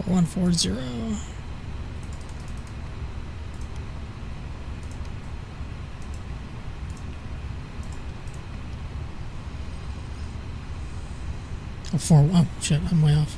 4140. Oh, shit, I'm way off.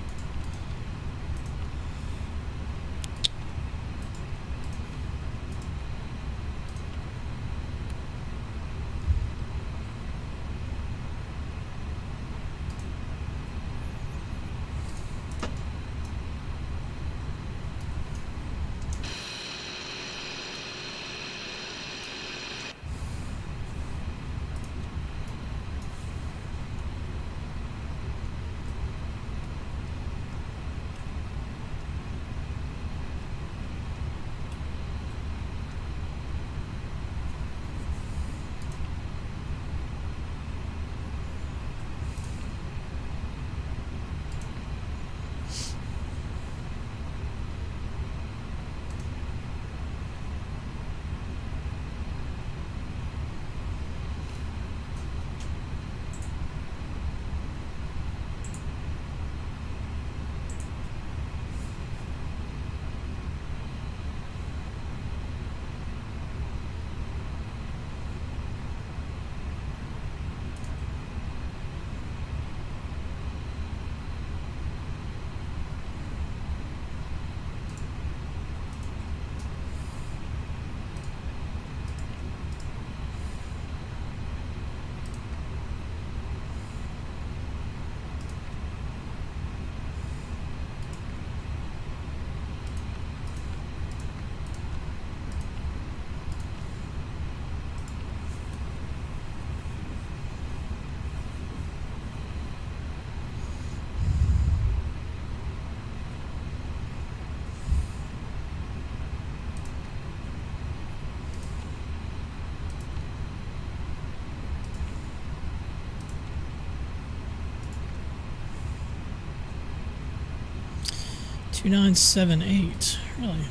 $2978. Really?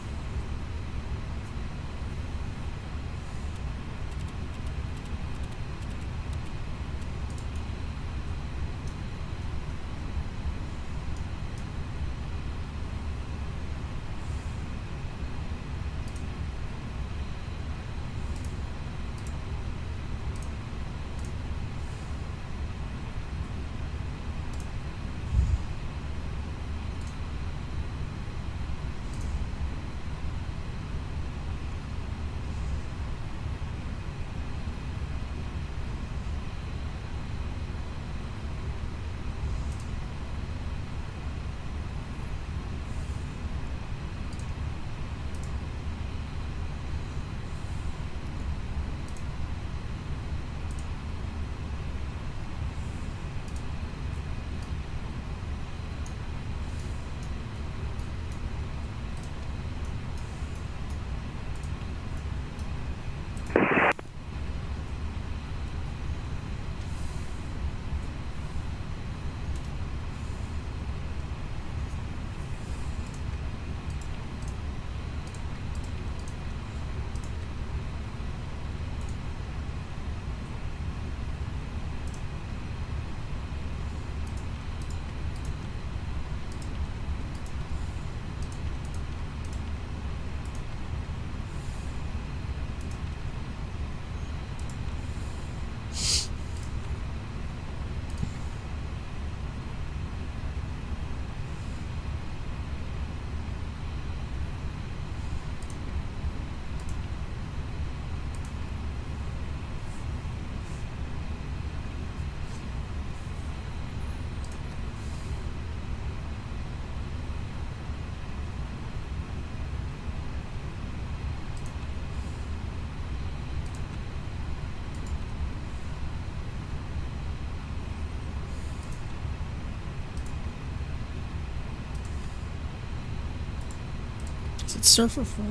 Is it Surfer 4?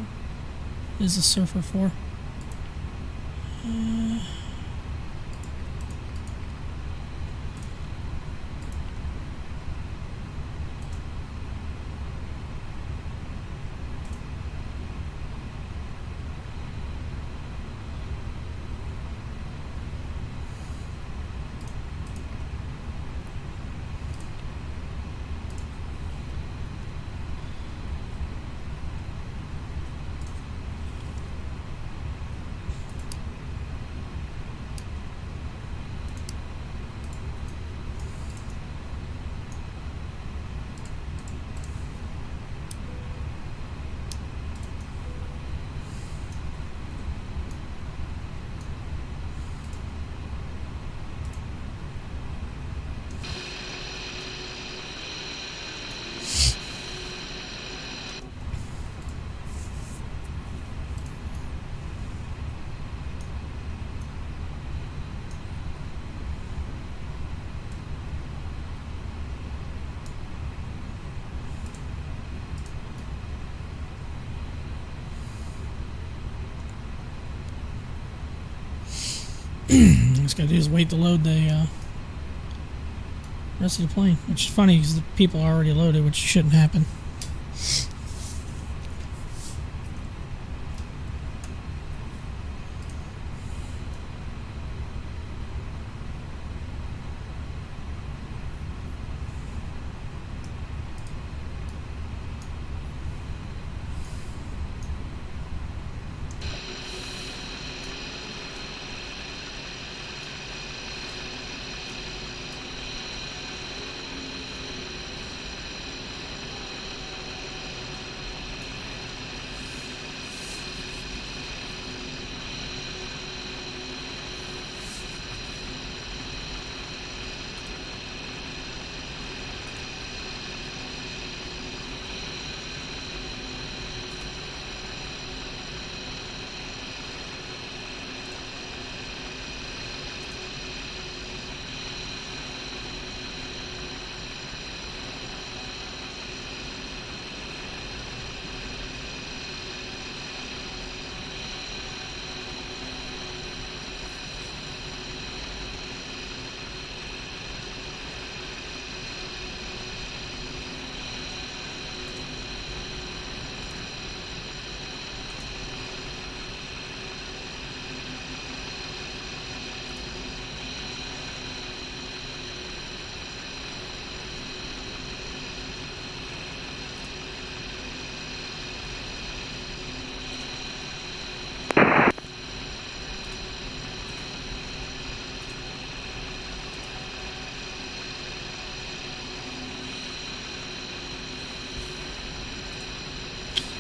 Is a Surfer 4? Just gotta do is wait to load the rest of the plane, which is funny because the people are already loaded, which shouldn't happen.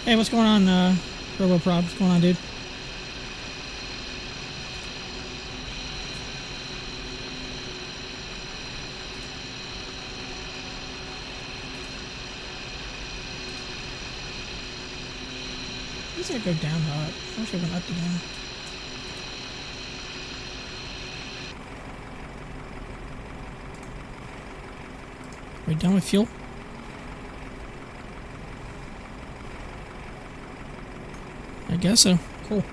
Hey, what's going on, RoboProp? What's going on, dude? I wish I go down or up. I wish I went up to down. Are we done with fuel? I guess so. Cool.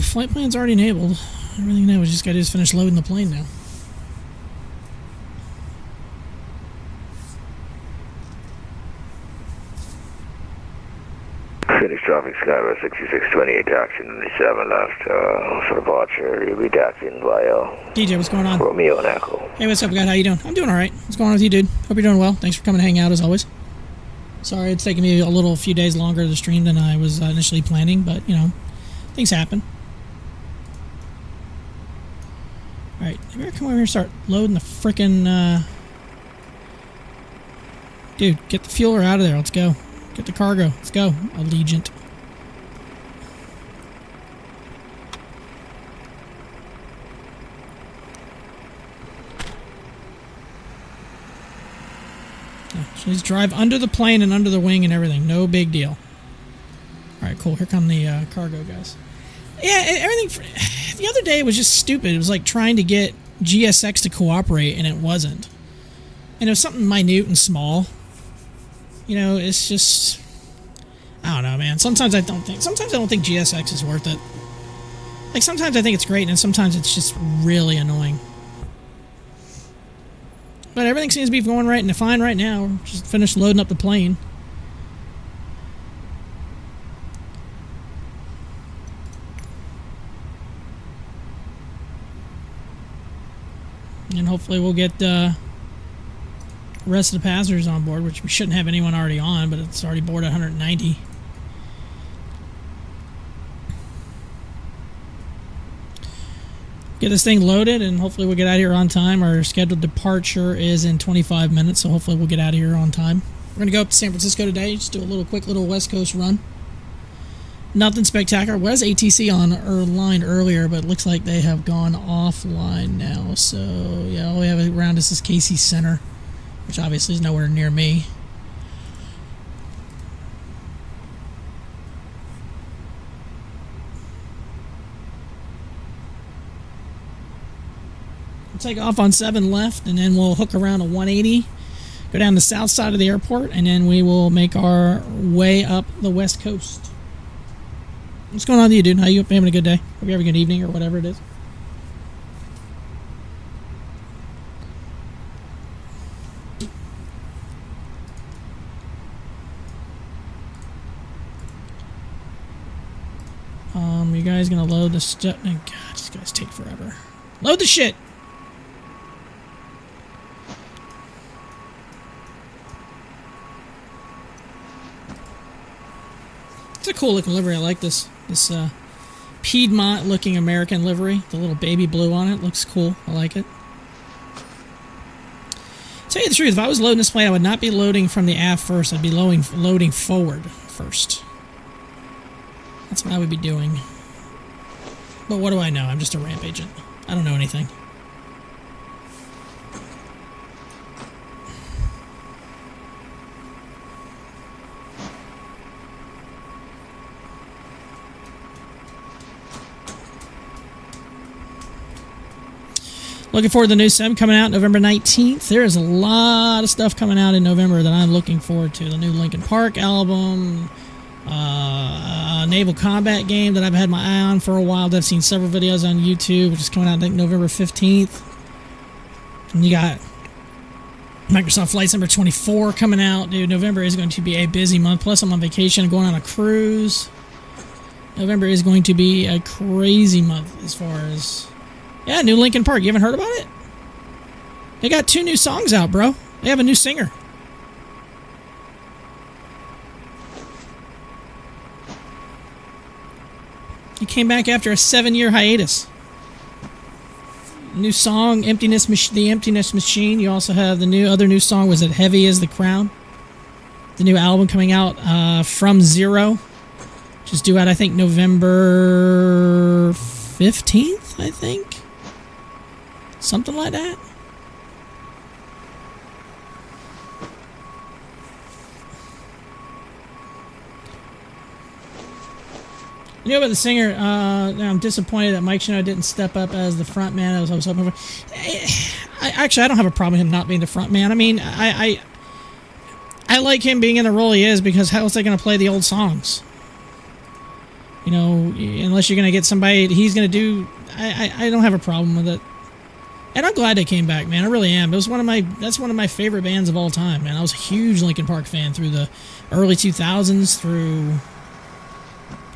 Flight plan's already enabled. Everything now, we just gotta finish loading the plane now. Finish traffic Skyway 6628 taxi 97 left for departure. You'll be taxiing via DJ, what's going on? Romeo and Echo. Hey, what's up, guy? How you doing? I'm doing alright. What's going on with you, dude? Hope you're doing well. Thanks for coming to hang out as always. Sorry it's taken me a few days longer to stream than I was initially planning, but, you know, things happen. Alright, maybe I'll come over here and start loading the frickin', Dude, get the fueler out of there. Let's go. Get the cargo. Let's go, Allegiant. Yeah, so just drive under the plane and under the wing and everything. No big deal. Alright, cool. Here come the cargo guys. Yeah, everything... The other day was just stupid. It was like trying to get GSX to cooperate, and it wasn't. And it was something minute and small. You know, it's just... I don't know, man. Sometimes I don't think GSX is worth it. Like, sometimes I think it's great, and sometimes it's just really annoying. But everything seems to be going right and fine right now. We're just finished loading up the plane. And hopefully we'll get the rest of the passengers on board, which we shouldn't have anyone already on, but it's already board at 190. Get this thing loaded, and hopefully we'll get out of here on time. Our scheduled departure is in 25 minutes, so hopefully we'll get out of here on time. We're going to go up to San Francisco today, just do a quick little West Coast run. Nothing spectacular. Was ATC on our line earlier, but it looks like they have gone offline now. So, yeah, all we have around us is Casey Center, which obviously is nowhere near me. We'll take off on 7 left, and then we'll hook around a 180, go down the south side of the airport, and then we will make our way up the west coast. What's going on with you, dude? How you having a good day? Hope you have a good evening or whatever it is. You guys gonna load the stuff? God, these guys take forever. Load the shit! It's a cool looking livery. I like this Piedmont looking American livery. The little baby blue on it looks cool. I like it. Tell you the truth, if I was loading this plane, I would not be loading from the aft first. I'd be loading forward first. That's what I would be doing. But what do I know? I'm just a ramp agent. I don't know anything. Looking forward to the new sim coming out November 19th. There is a lot of stuff coming out in November that I'm looking forward to. The new Linkin Park album, naval combat game that I've had my eye on for a while. I've seen several videos on YouTube, which is coming out I think November 15th. And you got Microsoft Flight Simulator 24 coming out. Dude, November is going to be a busy month. Plus I'm on vacation and going on a cruise. November is going to be a crazy month as far as... Yeah, new Linkin Park. You haven't heard about it? They got 2 new songs out, bro. They have a new singer. He came back after a 7-year hiatus. New song, The Emptiness Machine. You also have the other new song, was it Heavy as the Crown? The new album coming out, From Zero. Which is due out, I think, November 15th, I think. Something like that. You know about the singer, I'm disappointed that Mike Shinoda didn't step up as the front man as I was hoping for. I don't have a problem with him not being the front man. I mean, I like him being in the role he is, because how else are they going to play the old songs? You know, unless you're going to get somebody, he's going to do... I don't have a problem with it. And I'm glad they came back, man. I really am. That's one of my favorite bands of all time, man. I was a huge Linkin Park fan through the early 2000s, through,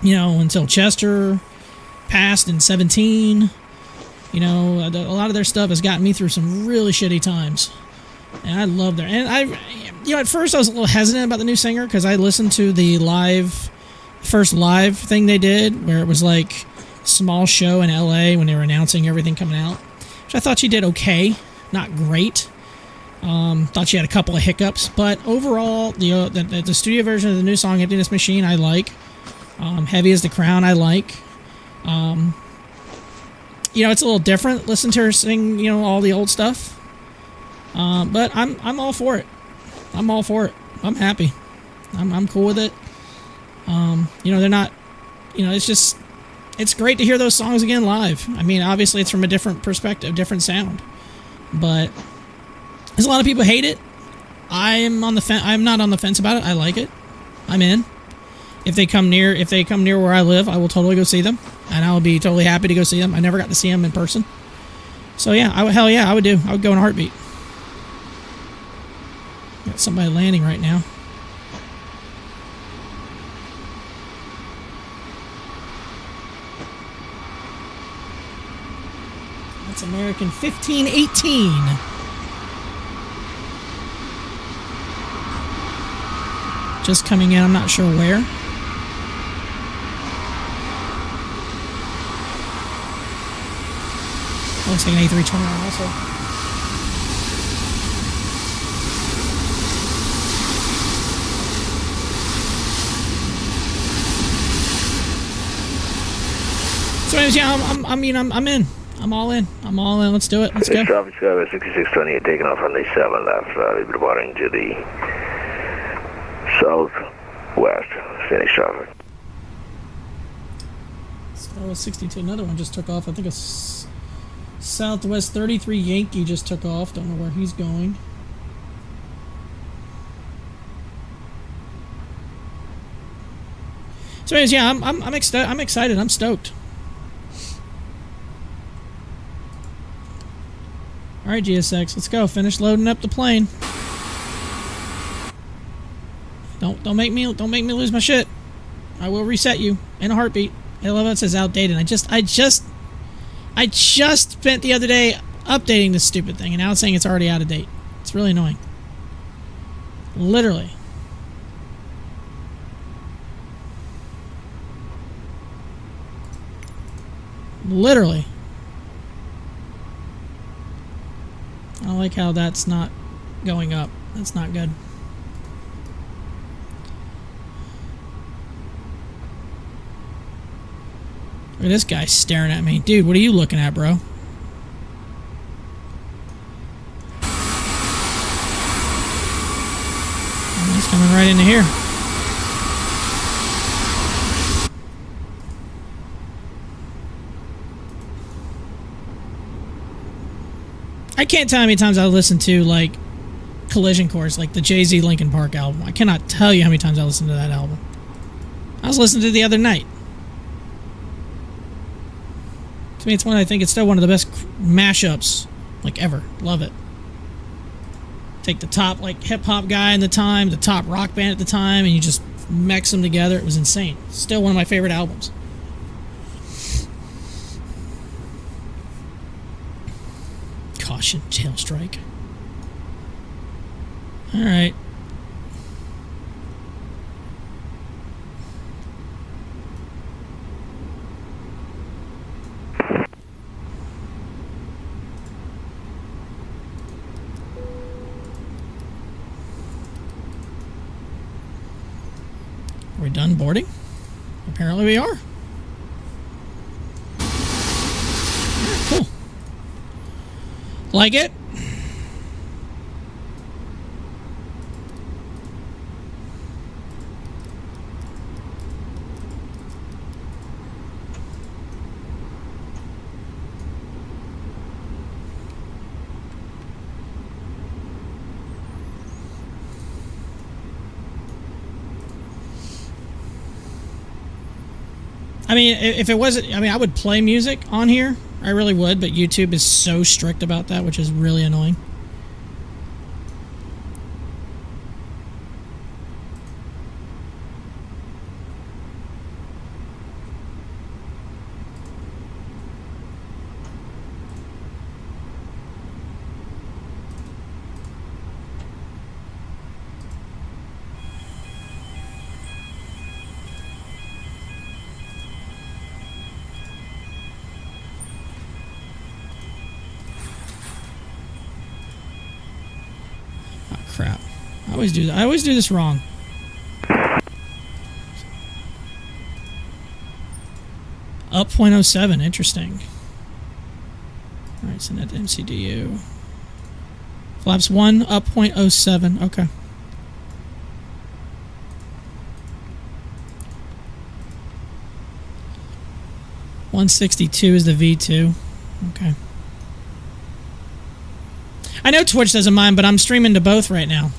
you know, until Chester passed in 17. You know, a lot of their stuff has gotten me through some really shitty times. And I love their... And at first I was a little hesitant about the new singer, because I listened to the first live thing they did, where it was like a small show in LA when they were announcing everything coming out. Which I thought she did okay, not great. Thought she had a couple of hiccups, but overall, the studio version of the new song "Emptiness Machine" I like. "Heavy as the Crown" I like. You know, it's a little different. Listen to her sing, you know, all the old stuff. But I'm all for it. I'm all for it. I'm happy. I'm cool with it. You know, they're not. You know, it's just. It's great to hear those songs again live. I mean, obviously it's from a different perspective, different sound. But there's a lot of people hate it. I'm on the fence. I'm not on the fence about it. I like it. I'm in. If they come near where I live, I will totally go see them, and I will be totally happy to go see them. I never got to see them in person. So yeah, hell yeah, I would do. I would go in a heartbeat. Got somebody landing right now. That's American 1518. Just coming in, I'm not sure where. Looks like an A321 also. So anyways, yeah, I'm in. I'm all in. I'm all in. Let's do it. Let's go. Traffic Skyway 6628 taking off on the 7 left. We'll be departing to the southwest. Fenix traffic. Skyway 62. Another one just took off. I think a Southwest 33 Yankee just took off. Don't know where he's going. So anyways, yeah, I'm excited. I'm stoked. All right, GSX, let's go. Finish loading up the plane. Don't make me lose my shit. I will reset you in a heartbeat. I love how it says outdated. I just spent the other day updating this stupid thing, and now it's saying it's already out of date. It's really annoying. Literally. Literally. I don't like how that's not going up. That's not good. Look at this guy staring at me. Dude, what are you looking at, bro? Oh, he's coming right into here. I can't tell how many times I listened to, like, Collision Course, like the Jay-Z Linkin Park album. I cannot tell you how many times I listened to that album. I was listening to it the other night. To me, it's still one of the best mashups, like, ever. Love it. Take the top, like, hip-hop guy in the time, the top rock band at the time, and you just mix them together. It was insane. Still one of my favorite albums. Caution, tail strike. Alright. Are we done boarding? Apparently we are. Alright, cool. Like it? I mean, if it wasn't, I mean, I would play music on here. I really would, but YouTube is so strict about that, which is really annoying. Crap. I always do that. I always do this wrong. Up 0.07. Interesting. Alright, send that to MCDU. Flaps 1, up 0.07. Okay. .162 is the V2. Okay. I know Twitch doesn't mind, but I'm streaming to both right now.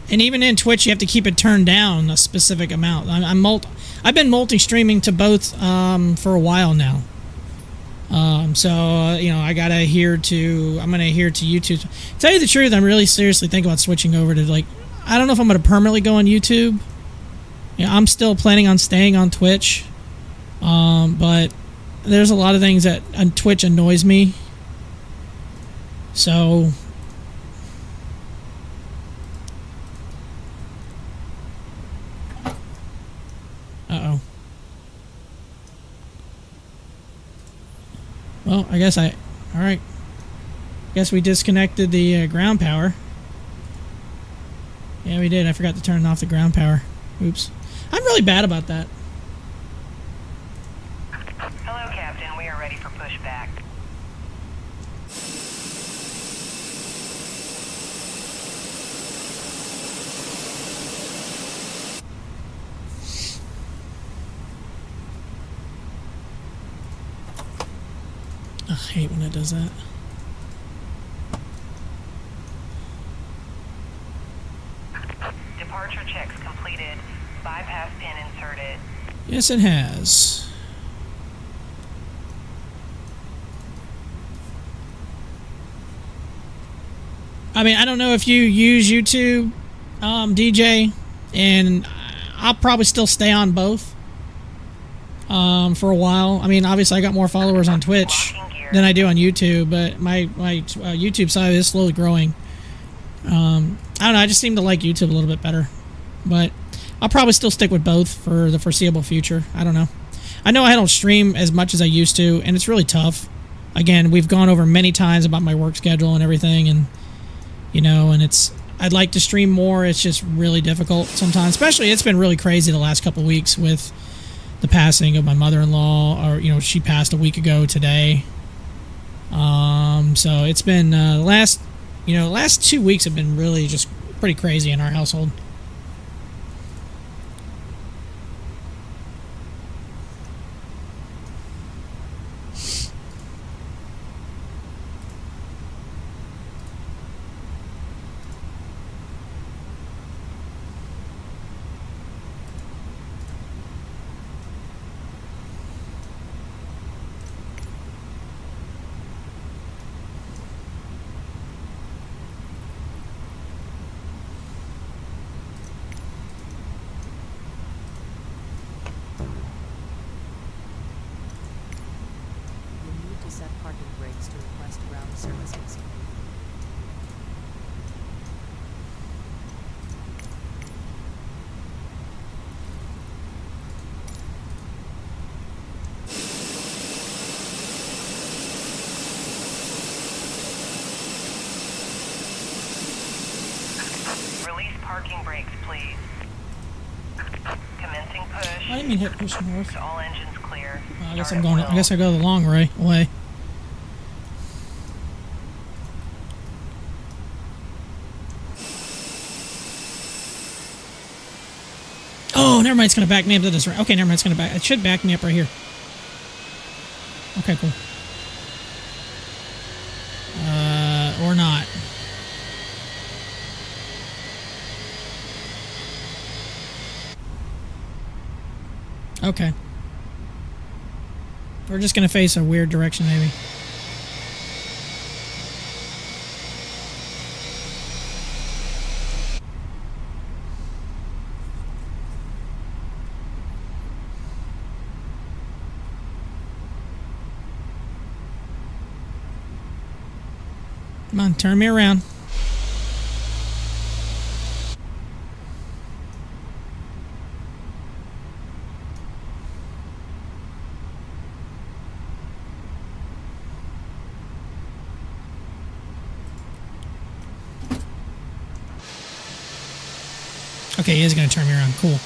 And even in Twitch, you have to keep it turned down a specific amount. I've been multi-streaming to both for a while now. So, you know, I'm going to adhere to YouTube. To tell you the truth, I'm really seriously thinking about switching over to, like, I don't know if I'm going to permanently go on YouTube. Yeah, I'm still planning on staying on Twitch. But there's a lot of things that on Twitch annoys me. So... Uh-oh. Well, I guess alright. Guess we disconnected the ground power. Yeah, we did. I forgot to turn off the ground power. Oops. I'm really bad about that. Hello, Captain. We are ready for pushback. I hate when it does that. Departure checks completed. Bypass pin inserted. Yes, it has. I mean, I don't know if you use YouTube, DJ, and I'll probably still stay on both for a while. I mean, obviously, I got more followers on Twitch than I do on YouTube, but my YouTube side is slowly growing. I don't know. I just seem to like YouTube a little bit better, but I'll probably still stick with both for the foreseeable future. I don't know. I know I don't stream as much as I used to, and it's really tough. Again, we've gone over many times about my work schedule and everything, and you know, and I'd like to stream more. It's just really difficult sometimes. Especially, it's been really crazy the last couple weeks with the passing of my mother-in-law, or you know, she passed a week ago today. So it's been the last 2 weeks have been really just pretty crazy in our household. Parking brakes, please. Commencing push. I didn't mean hit push north. All engines clear. I guess I go the long way. Oh, never mind. It's gonna back me up to this right. Okay, never mind. It's gonna back. It should back me up right here. Okay, cool. Or not. Okay. We're just gonna face a weird direction, maybe. Come on, turn me around. Okay, he is going to turn me around. Cool.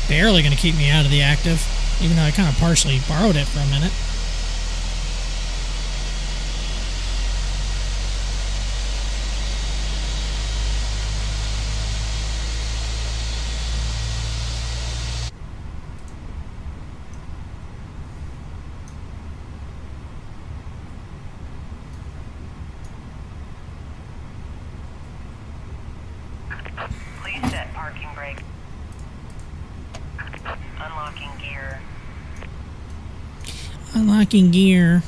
Barely going to keep me out of the active, even though I kind of partially borrowed it for a minute. Please set parking brake. Unlocking gear. Unlocking gear.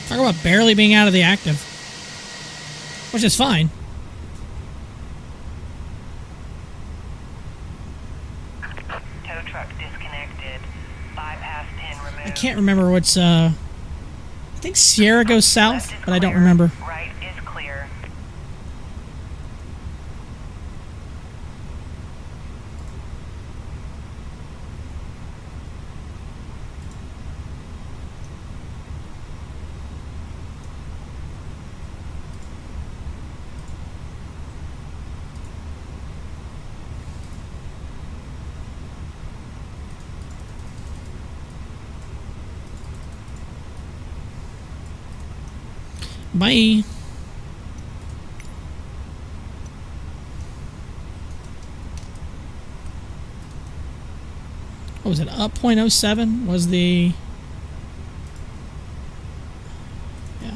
Talk about barely being out of the active, which is fine. truck disconnected. Bypass pin removed. I can't remember what's, I think Sierra goes south, Left is but I don't clear. remember. Right is clear. Bye. What was it? Up 0.07 was the... Yeah.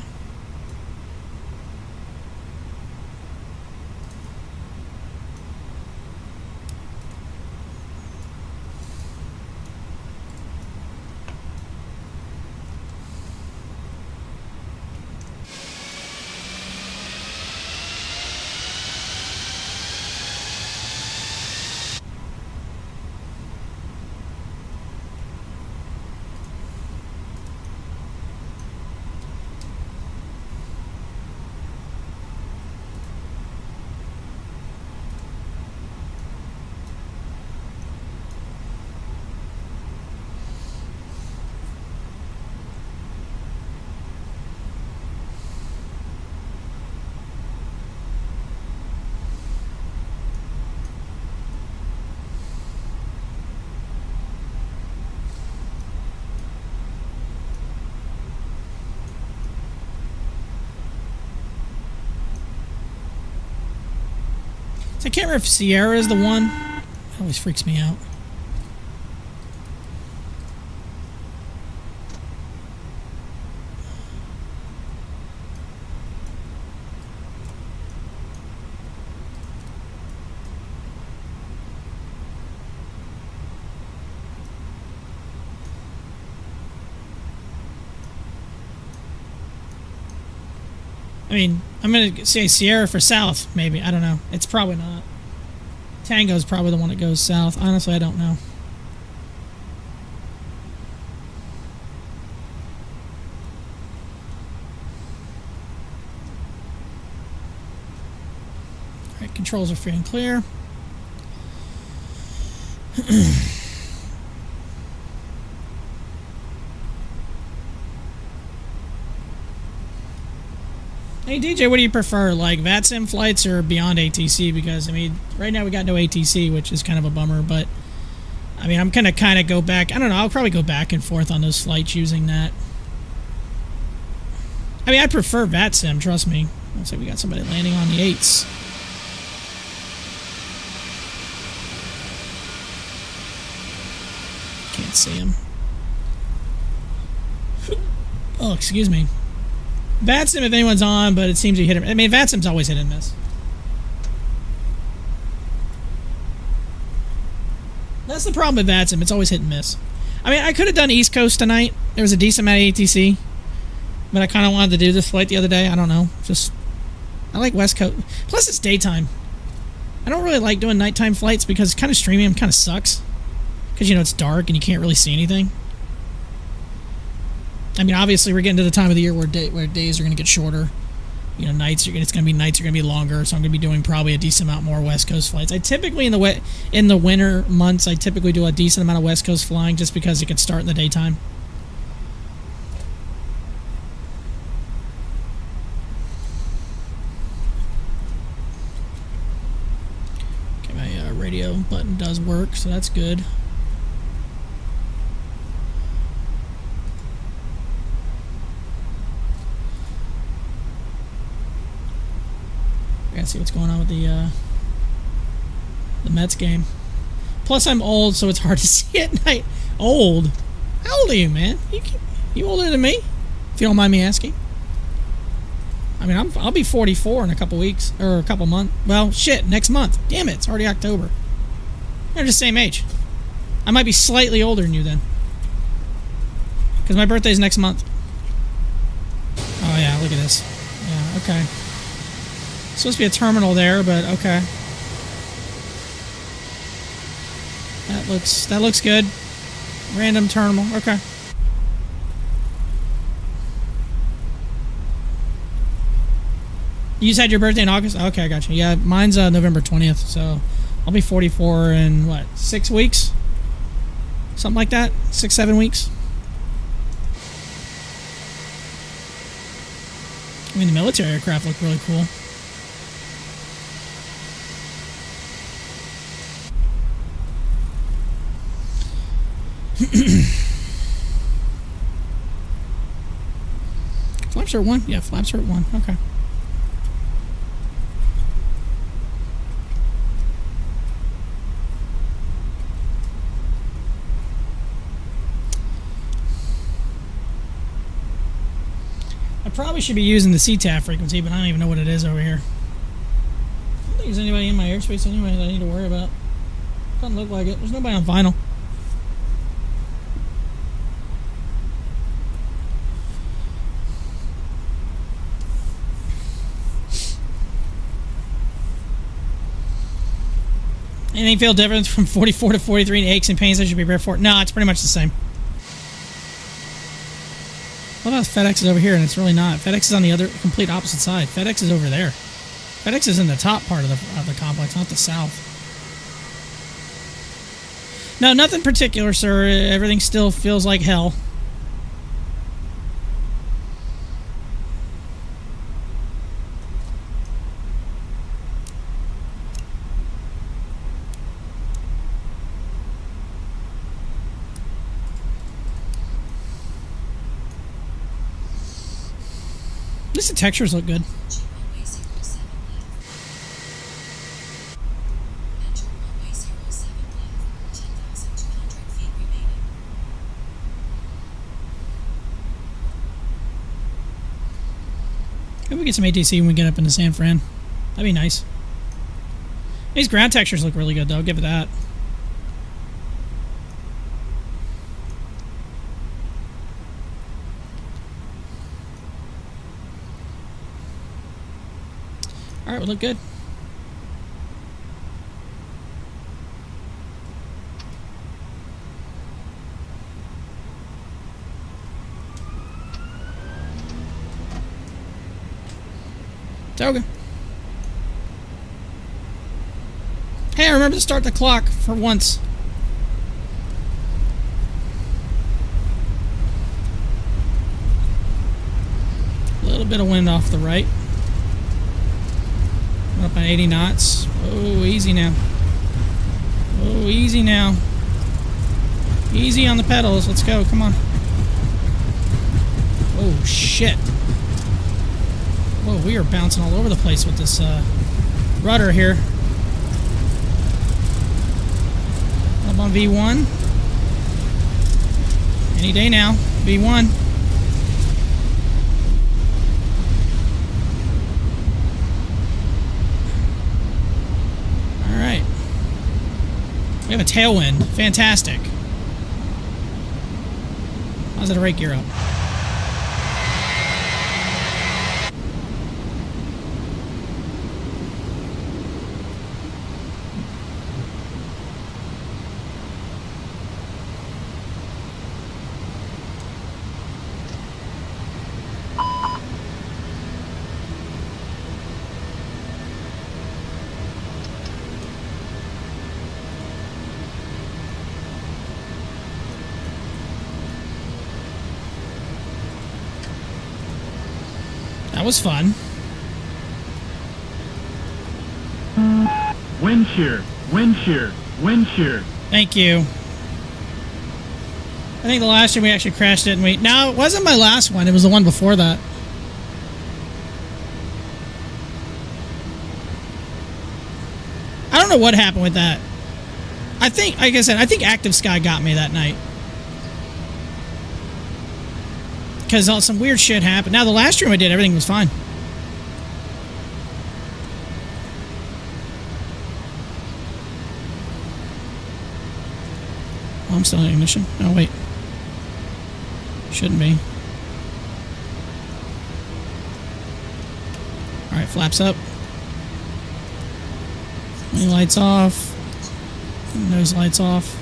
So I can't remember if Sierra is the one. That always freaks me out. I mean, I'm going to say Sierra for south, maybe. I don't know. It's probably not. Tango's probably the one that goes south. Honestly, I don't know. Alright, controls are free and clear. Hey DJ, what do you prefer, like Vatsim flights or beyond ATC? Because I mean, right now we got no ATC, which is kind of a bummer. But I mean, I'm gonna kind of go back. I don't know. I'll probably go back and forth on those flights using that. I mean, I prefer Vatsim. Trust me. Looks like we got somebody landing on the 8s. Can't see him. Oh, excuse me. Vatsim if anyone's on, but it seems you hit him. I mean, Vatsim's always hit and miss. That's the problem with Vatsim. It's always hit and miss. I mean, I could have done East Coast tonight. There was a decent amount of ATC. But I kind of wanted to do this flight the other day. I don't know. Just, I like West Coast. Plus, it's daytime. I don't really like doing nighttime flights because kind of streaming them kind of sucks. Because, you know, it's dark and you can't really see anything. I mean, obviously, we're getting to the time of the year where days are going to get shorter. You know, nights are going to be longer. So I'm going to be doing probably a decent amount more West Coast flights. I typically in the winter months, I typically do a decent amount of West Coast flying just because it can start in the daytime. Okay, my radio button does work, so that's good. I gotta see what's going on with the Mets game. Plus, I'm old, so it's hard to see at night. Old? How old are you, man? You older than me? If you don't mind me asking. I mean, I'll be 44 in a couple weeks or a couple months. Well, shit, next month. Damn it, it's already October. They're just the same age. I might be slightly older than you then, because my birthday's next month. Oh yeah, look at this. Yeah, okay. Supposed to be a terminal there, but okay. That looks good. Random terminal. Okay. You just had your birthday in August? Okay, I got you. Yeah, mine's November 20th, so I'll be 44 in, what, 6 weeks? Something like that? 6, 7 weeks? I mean, the military aircraft look really cool. Flaps are at 1? Yeah, flaps are at 1. Okay. I probably should be using the CTAF frequency, but I don't even know what it is over here. I don't think there's anybody in my airspace anyway that I need to worry about. Doesn't look like it. There's nobody on final. Anything feel different from 44 to 43 and aches and pains I should be prepared for? No, it's pretty much the same. What about FedEx is over here and it's really not? FedEx is on the other complete opposite side. FedEx is over there. FedEx is in the top part of the complex, not the south. No, nothing particular, sir. Everything still feels like hell. At least the textures look good. Maybe we get some ATC when we get up into San Fran. That'd be nice. These ground textures look really good, though. I'll give it that. Alright, we look good. Okay. Hey, I remember to start the clock for once. A little bit of wind off the right. We're up on 80 knots. Oh, easy now. Oh, easy now. Easy on the pedals. Let's go. Come on. Oh, shit. Whoa, we are bouncing all over the place with this rudder here. Up on V1. Any day now. V1. Alright. We have a tailwind. Fantastic. How's it a right gear up? That was fun. Wind shear, wind shear, wind shear. Thank you. I think the last year we actually crashed it and we... No, it wasn't my last one. It was the one before that. I don't know what happened with that. I think, like I said, I think Active Sky got me that night. Because some weird shit happened. Now, the last stream I did, everything was fine. Oh, I'm still in ignition. Oh, wait. Shouldn't be. Alright, flaps up. Wing lights off. Nose lights off.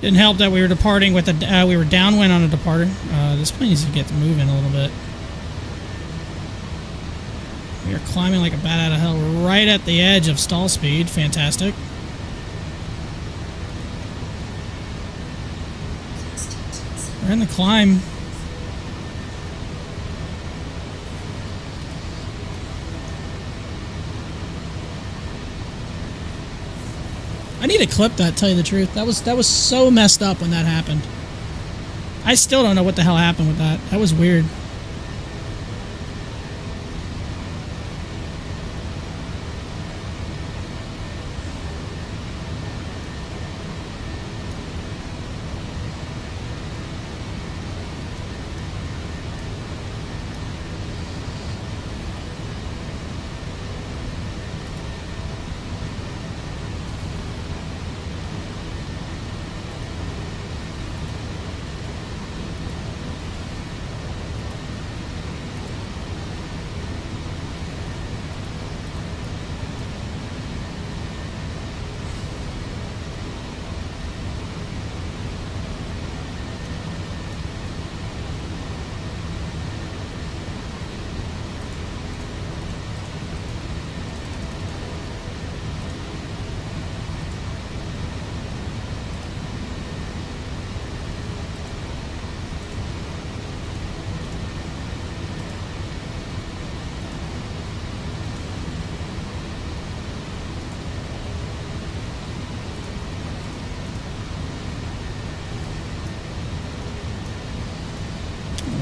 Didn't help that we were departing with a we were downwind on a departure. This plane needs to get moving a little bit. We are climbing like a bat out of hell, right at the edge of stall speed. Fantastic. We're in the climb. I need to clip that, tell you the truth. That was so messed up when that happened. I still don't know what the hell happened with that. That was weird.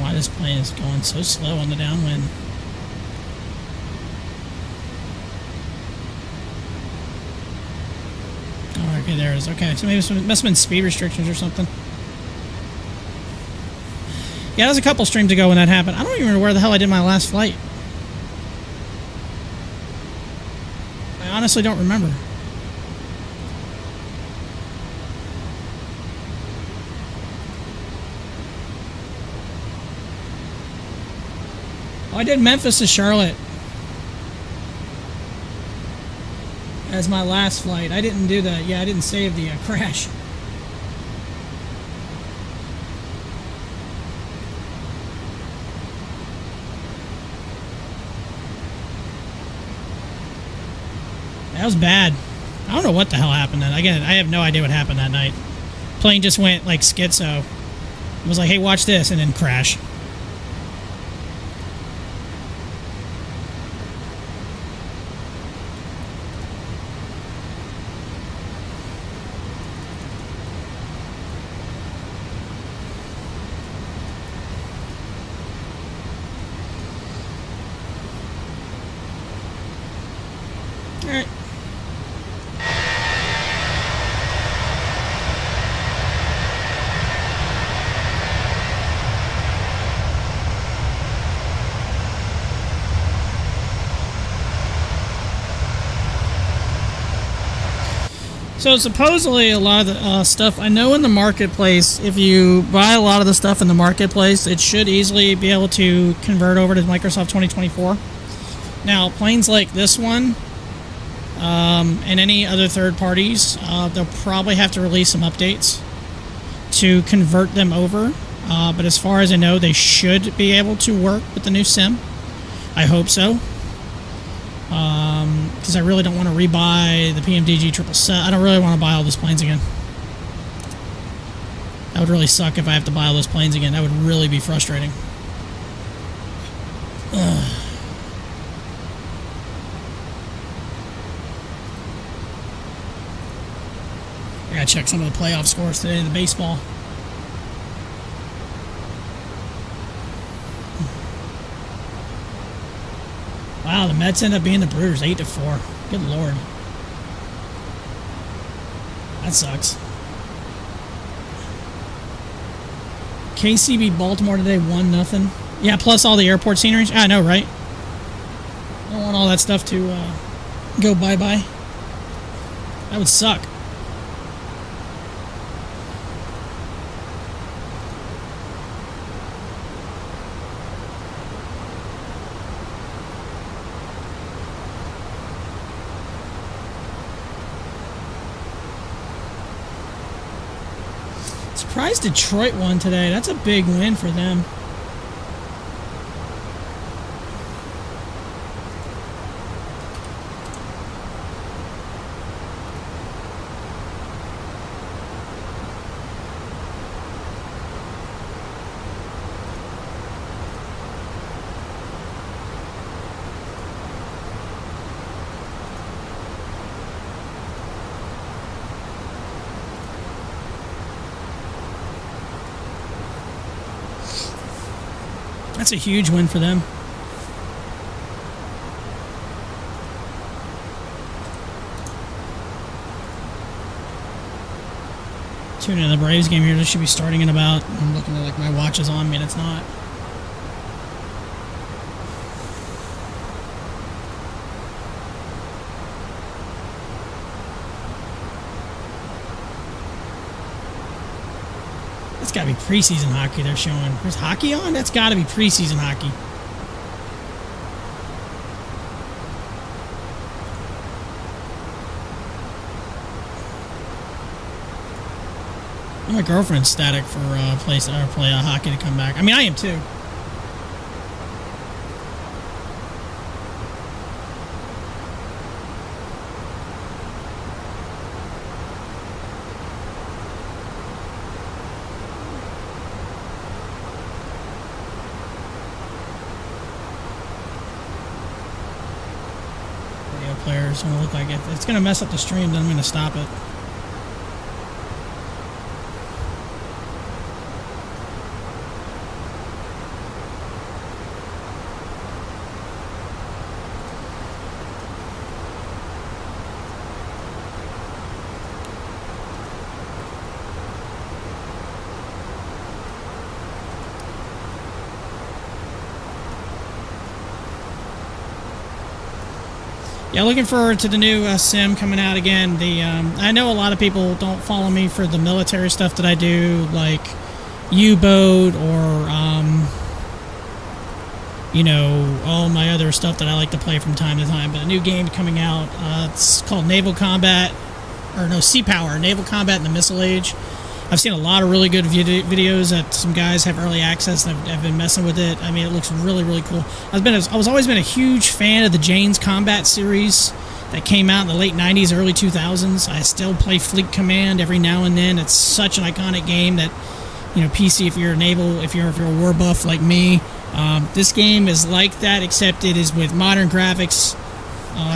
Why this plane is going so slow on the downwind. Oh, okay, there it is. Okay, so maybe it must have been speed restrictions or something. Yeah, that was a couple streams ago when that happened. I don't even know where the hell I did my last flight. I honestly don't remember. Oh, I did Memphis to Charlotte as my last flight. I didn't do that. Yeah, I didn't save the crash. That was bad. I don't know what the hell happened then. Again, I have no idea what happened that night. Plane just went like schizo. It was like, hey, watch this, and then crash. Alright. So supposedly a lot of the stuff I know in the marketplace, if you buy a lot of the stuff in the marketplace, it should easily be able to convert over to Microsoft 2024. Now, planes like this one, and any other third parties, they'll probably have to release some updates to convert them over. But as far as I know, they should be able to work with the new sim. I hope so. Because I really don't want to rebuy the PMDG 777. I don't really want to buy all those planes again. That would really suck if I have to buy all those planes again. That would really be frustrating. Ugh. I gotta check some of the playoff scores today in the baseball. Wow, the Mets end up being the Brewers 8-4. Good lord. That sucks. KC beat Baltimore today 1-0. Yeah, plus all the airport scenery. I know, right? I don't want all that stuff to go bye-bye. That would suck. Surprised Detroit won today. That's a big win for them. That's a huge win for them. Tuning in the Braves game here. This should be starting in about, I'm looking at like my watch is on me and it's not. That's got to be preseason hockey they're showing. There's hockey on? That's got to be preseason hockey. My girlfriend's static for play hockey to come back. I mean, I am too. Video players gonna look like it. It's gonna mess up the stream. Then I'm gonna stop it. Yeah, looking forward to the new sim coming out again. I know a lot of people don't follow me for the military stuff that I do, like U-boat or you know, all my other stuff that I like to play from time to time. But a new game coming out, it's called Naval Combat, or no, Sea Power, Naval Combat in the Missile Age. I've seen a lot of really good videos that some guys have early access and have been messing with it. I mean, it looks really, really cool. I was always been a huge fan of the Jane's Combat series that came out in the late 90s, early 2000s. I still play Fleet Command every now and then. It's such an iconic game that, you know, PC, if you're a naval, if you're a war buff like me, this game is like that, except it is with modern graphics.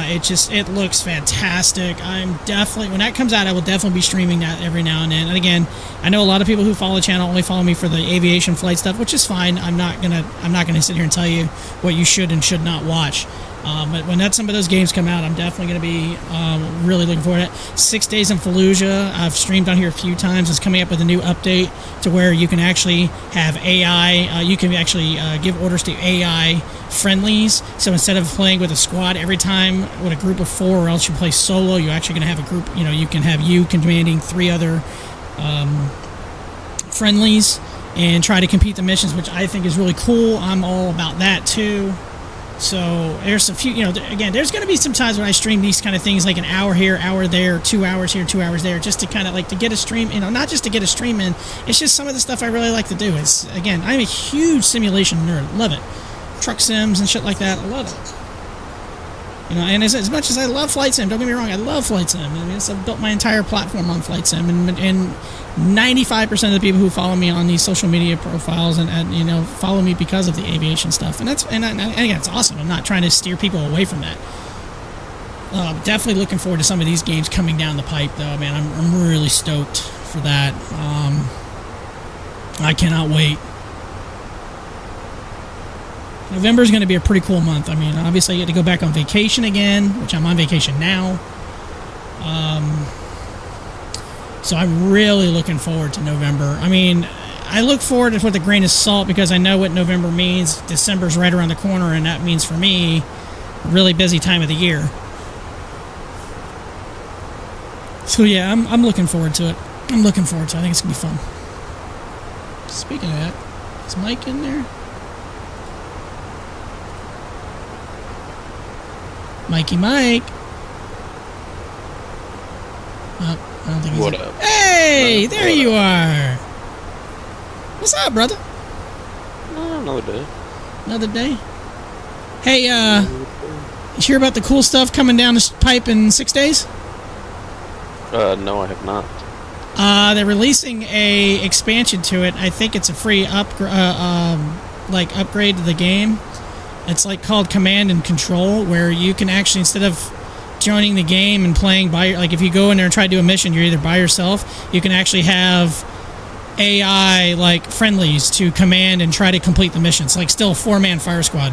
It looks fantastic. I'm definitely, when that comes out, I will definitely be streaming that every now and then. And again, I know a lot of people who follow the channel only follow me for the aviation flight stuff, which is fine. I'm not gonna sit here and tell you what you should and should not watch. But when some of those games come out, I'm definitely going to be really looking forward to it. 6 Days in Fallujah, I've streamed on here a few times. It's coming up with a new update to where you can actually have AI. You can actually give orders to AI friendlies. So instead of playing with a squad every time with a group of 4, or else you play solo, you're actually going to have a group. You know, you can have you commanding 3 other friendlies and try to compete the missions, which I think is really cool. I'm all about that too. So there's a few, you know, again, there's going to be some times when I stream these kind of things, like an hour here, hour there, 2 hours here, 2 hours there, just to kind of like to get a stream, you know, not just to get a stream in. It's just some of the stuff I really like to do. It's, again, I'm a huge simulation nerd. Love it. Truck sims and shit like that. I love it. You know, and as much as I love Flight Sim, don't get me wrong, I love Flight Sim. I mean, I've built my entire platform on Flight Sim, and 95% of the people who follow me on these social media profiles and you know, follow me because of the aviation stuff, and again, it's awesome. I'm not trying to steer people away from that. Definitely looking forward to some of these games coming down the pipe, though, man. I'm really stoked for that. I cannot wait. November is going to be a pretty cool month. I mean, obviously, I get to go back on vacation again, which I'm on vacation now. So I'm really looking forward to November. I mean, I look forward to it with a grain of salt because I know what November means. December's right around the corner, and that means for me, a really busy time of the year. So yeah, I'm looking forward to it. I'm looking forward to it. I think it's going to be fun. Speaking of that, is Mike in there? Mikey Mike. Oh, I don't think he's What up? Hey, there you are. What's up, brother? Another day. Another day. Hey, you hear about the cool stuff coming down the pipe in 6 days? No, I have not. They're releasing a expansion to it. I think it's a free upgrade to the game. It's like called Command and Control, where you can actually, instead of joining the game and playing by, like if you go in there and try to do a mission, you're either by yourself. You can actually have AI like friendlies to command and try to complete the missions. Like still a 4-man fire squad.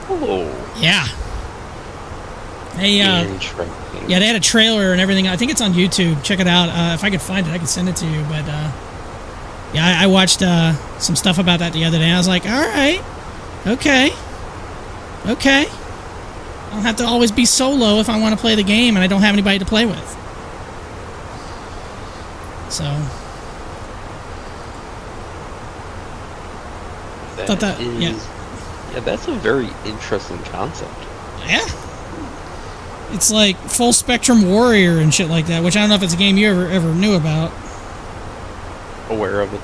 Oh. Yeah. They Interesting. yeah, they had a trailer and everything. I think it's on YouTube. Check it out. If I could find it, I could send it to you. But yeah, I watched some stuff about that the other day. I was like, all right, okay. I don't have to always be solo if I want to play the game and I don't have anybody to play with. So, thought that yeah, that's a very interesting concept. Yeah. It's like Full Spectrum Warrior and shit like that, which I don't know if it's a game you ever knew about. Aware of it.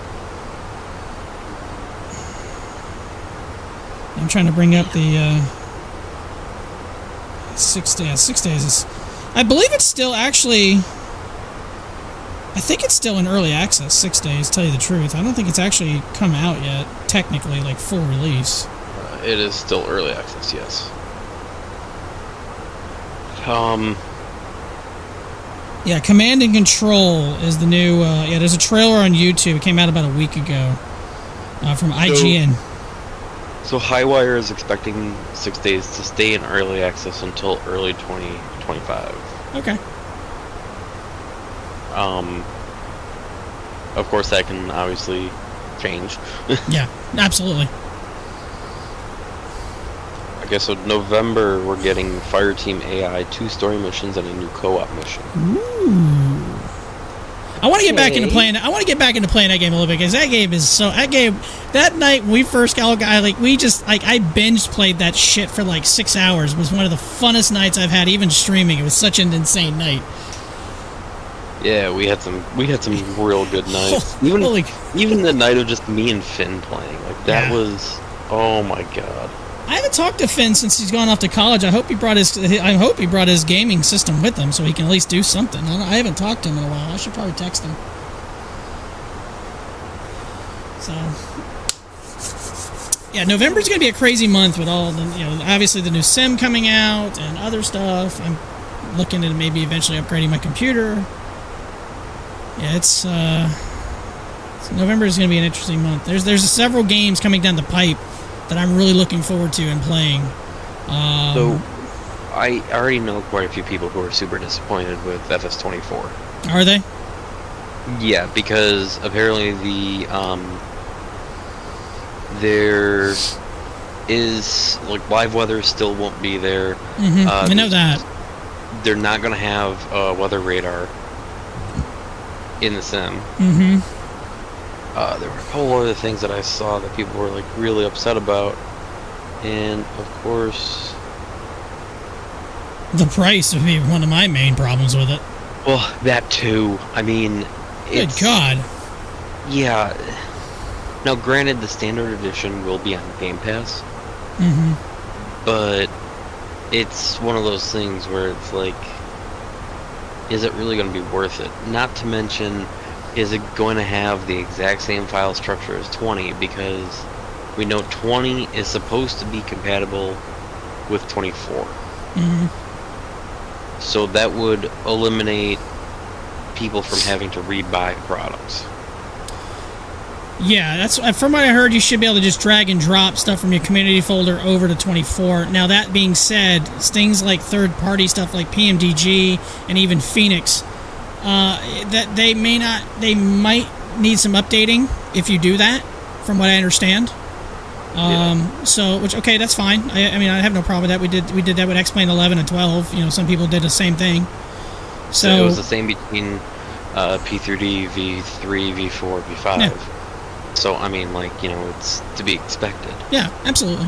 I'm trying to bring up the 6 days. 6 days is, I believe it's still actually. I think it's still in early access. 6 days. Tell you the truth, I don't think it's actually come out yet. Technically, like full release. It is still early access. Yes. Yeah, Command and Control is the new. Yeah, there's a trailer on YouTube. It came out about a week ago from IGN. So Highwire is expecting 6 days to stay in early access until early 2025. Okay. Of course, that can obviously change. Yeah, absolutely. Okay, so November we're getting Fireteam AI 2 story missions and a new co-op mission. Ooh. I want to get back into playing. I want to get back into playing that game a little bit because that game is so. That game, that night we first got, I binge played that shit for like 6 hours. It was one of the funnest nights I've had, even streaming. It was such an insane night. Yeah, we had some real good nights. Even the night of just me and Finn playing, like that was, oh my god. I haven't talked to Finn since he's gone off to college. I hope he brought his gaming system with him so he can at least do something. I haven't talked to him in a while. I should probably text him. So, yeah, November's going to be a crazy month with all the, obviously the new sim coming out and other stuff. I'm looking at maybe eventually upgrading my computer. Yeah, it's November is going to be an interesting month. There's several games coming down the pipe that I'm really looking forward to and playing. So, I already know quite a few people who are super disappointed with FS24. Are they? Yeah, because apparently there is, like, live weather still won't be there. Mm-hmm. I know that. They're not going to have weather radar in the sim. Mm-hmm. There were a couple other things that I saw that people were like really upset about, and of course, the price would be one of my main problems with it. Well, that too. I mean, good God. Yeah. Now, granted, the standard edition will be on Game Pass. Mm-hmm. But it's one of those things where it's like, is it really going to be worth it? Not to mention, is it going to have the exact same file structure as 20? Because we know 20 is supposed to be compatible with 24. Mm-hmm. So that would eliminate people from having to rebuy products. Yeah, that's from what I heard. You should be able to just drag and drop stuff from your community folder over to 24. Now, that being said, things like third-party stuff like PMDG and even Fenix, that they might need some updating if you do that, from what I understand. So, okay, that's fine. I mean, I have no problem with that. We did that with X-Plane 11 and 12. Some people did the same thing. So it was the same between P3D, V3, V4, V5. Yeah. So, I mean, like, it's to be expected. Yeah, absolutely.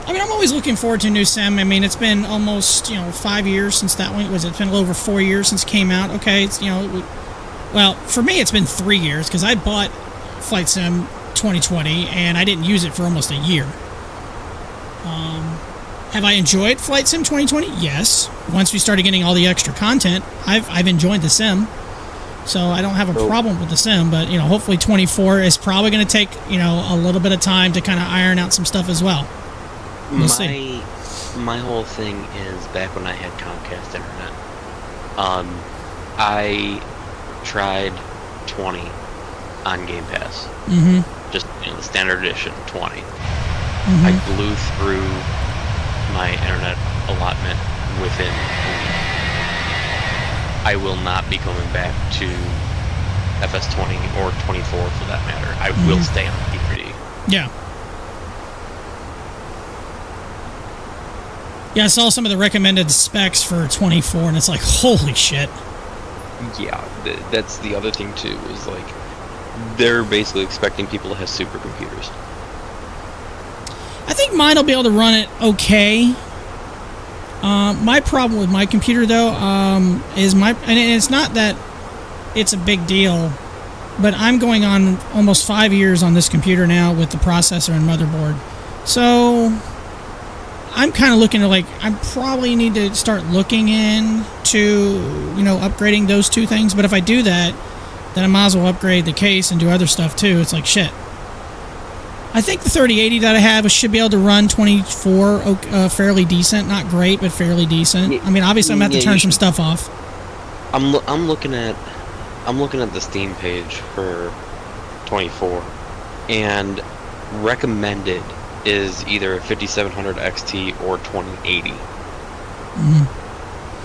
I mean, I'm always looking forward to a new sim. I mean, it's been almost, 5 years since that one. It's been a little over 4 years since it came out. Okay, it's, Well, for me, it's been 3 years because I bought Flight Sim 2020 and I didn't use it for almost a year. Have I enjoyed Flight Sim 2020? Yes. Once we started getting all the extra content, I've enjoyed the sim. So I don't have a problem with the sim, but hopefully 24 is probably going to take a little bit of time to kind of iron out some stuff as well. We'll see. My whole thing is back when I had Comcast internet. I tried 20 on Game Pass. Mm-hmm. Just the standard edition 20. Mm-hmm. I blew through my internet allotment within a week. I will not be going back to FS20 or 24 for that matter. I will stay on P3D. Yeah. Yeah, I saw some of the recommended specs for 24, and it's like, holy shit. Yeah, that's the other thing too, is like, they're basically expecting people to have supercomputers. I think mine will be able to run it okay. My problem with my computer, though, is and it's not that it's a big deal, but I'm going on almost 5 years on this computer now with the processor and motherboard. So I'm kind of looking to, I probably need to start looking into, upgrading those two things. But if I do that, then I might as well upgrade the case and do other stuff, too. It's like, shit. I think the 3080 that I have should be able to run 24 fairly decent. Not great, but fairly decent. I mean, obviously, I'm going to have to turn some stuff off. I'm looking at the Steam page for 24, and recommended is either 5700 XT or 2080. Mm-hmm.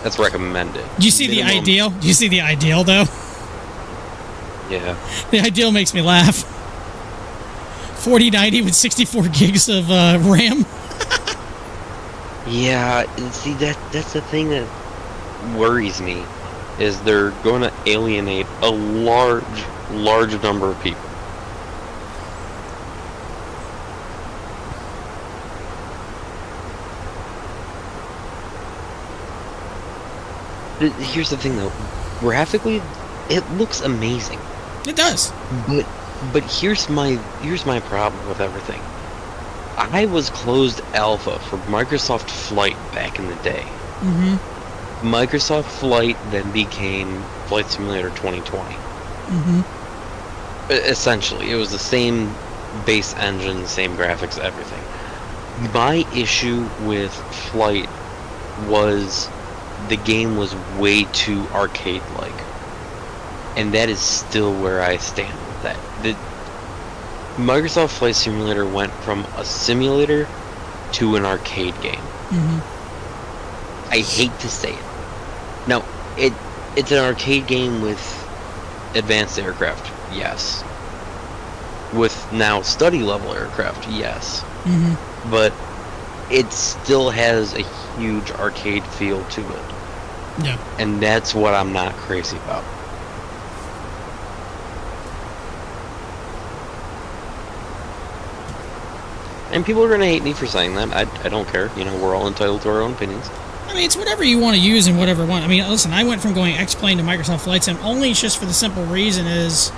That's recommended. Do you see the ideal? Do you see the ideal, though? Yeah. The ideal makes me laugh. 4090 with 64 gigs of RAM. Yeah, see, that's the thing that worries me, is they're going to alienate a large number of people. Here's the thing, though. Graphically, it looks amazing. It does. But here's my problem with everything. I was closed alpha for Microsoft Flight back in the day. Mm-hmm. Microsoft Flight then became Flight Simulator 2020. Mm-hmm. Essentially, it was the same base engine, same graphics, everything. My issue with Flight was the game was way too arcade-like. And that is still where I stand with that. The Microsoft Flight Simulator went from a simulator to an arcade game. Mm-hmm. I hate to say it. Now, it's an arcade game with advanced aircraft, yes. With now study level aircraft, yes. Mm-hmm. But it still has a huge arcade feel to it. Yeah. And that's what I'm not crazy about. And people are going to hate me for saying that. I don't care. We're all entitled to our own opinions. I mean, it's whatever you want to use and whatever you want. I mean, listen, I went from going X-Plane to Microsoft Flight Sim only just for the simple reason is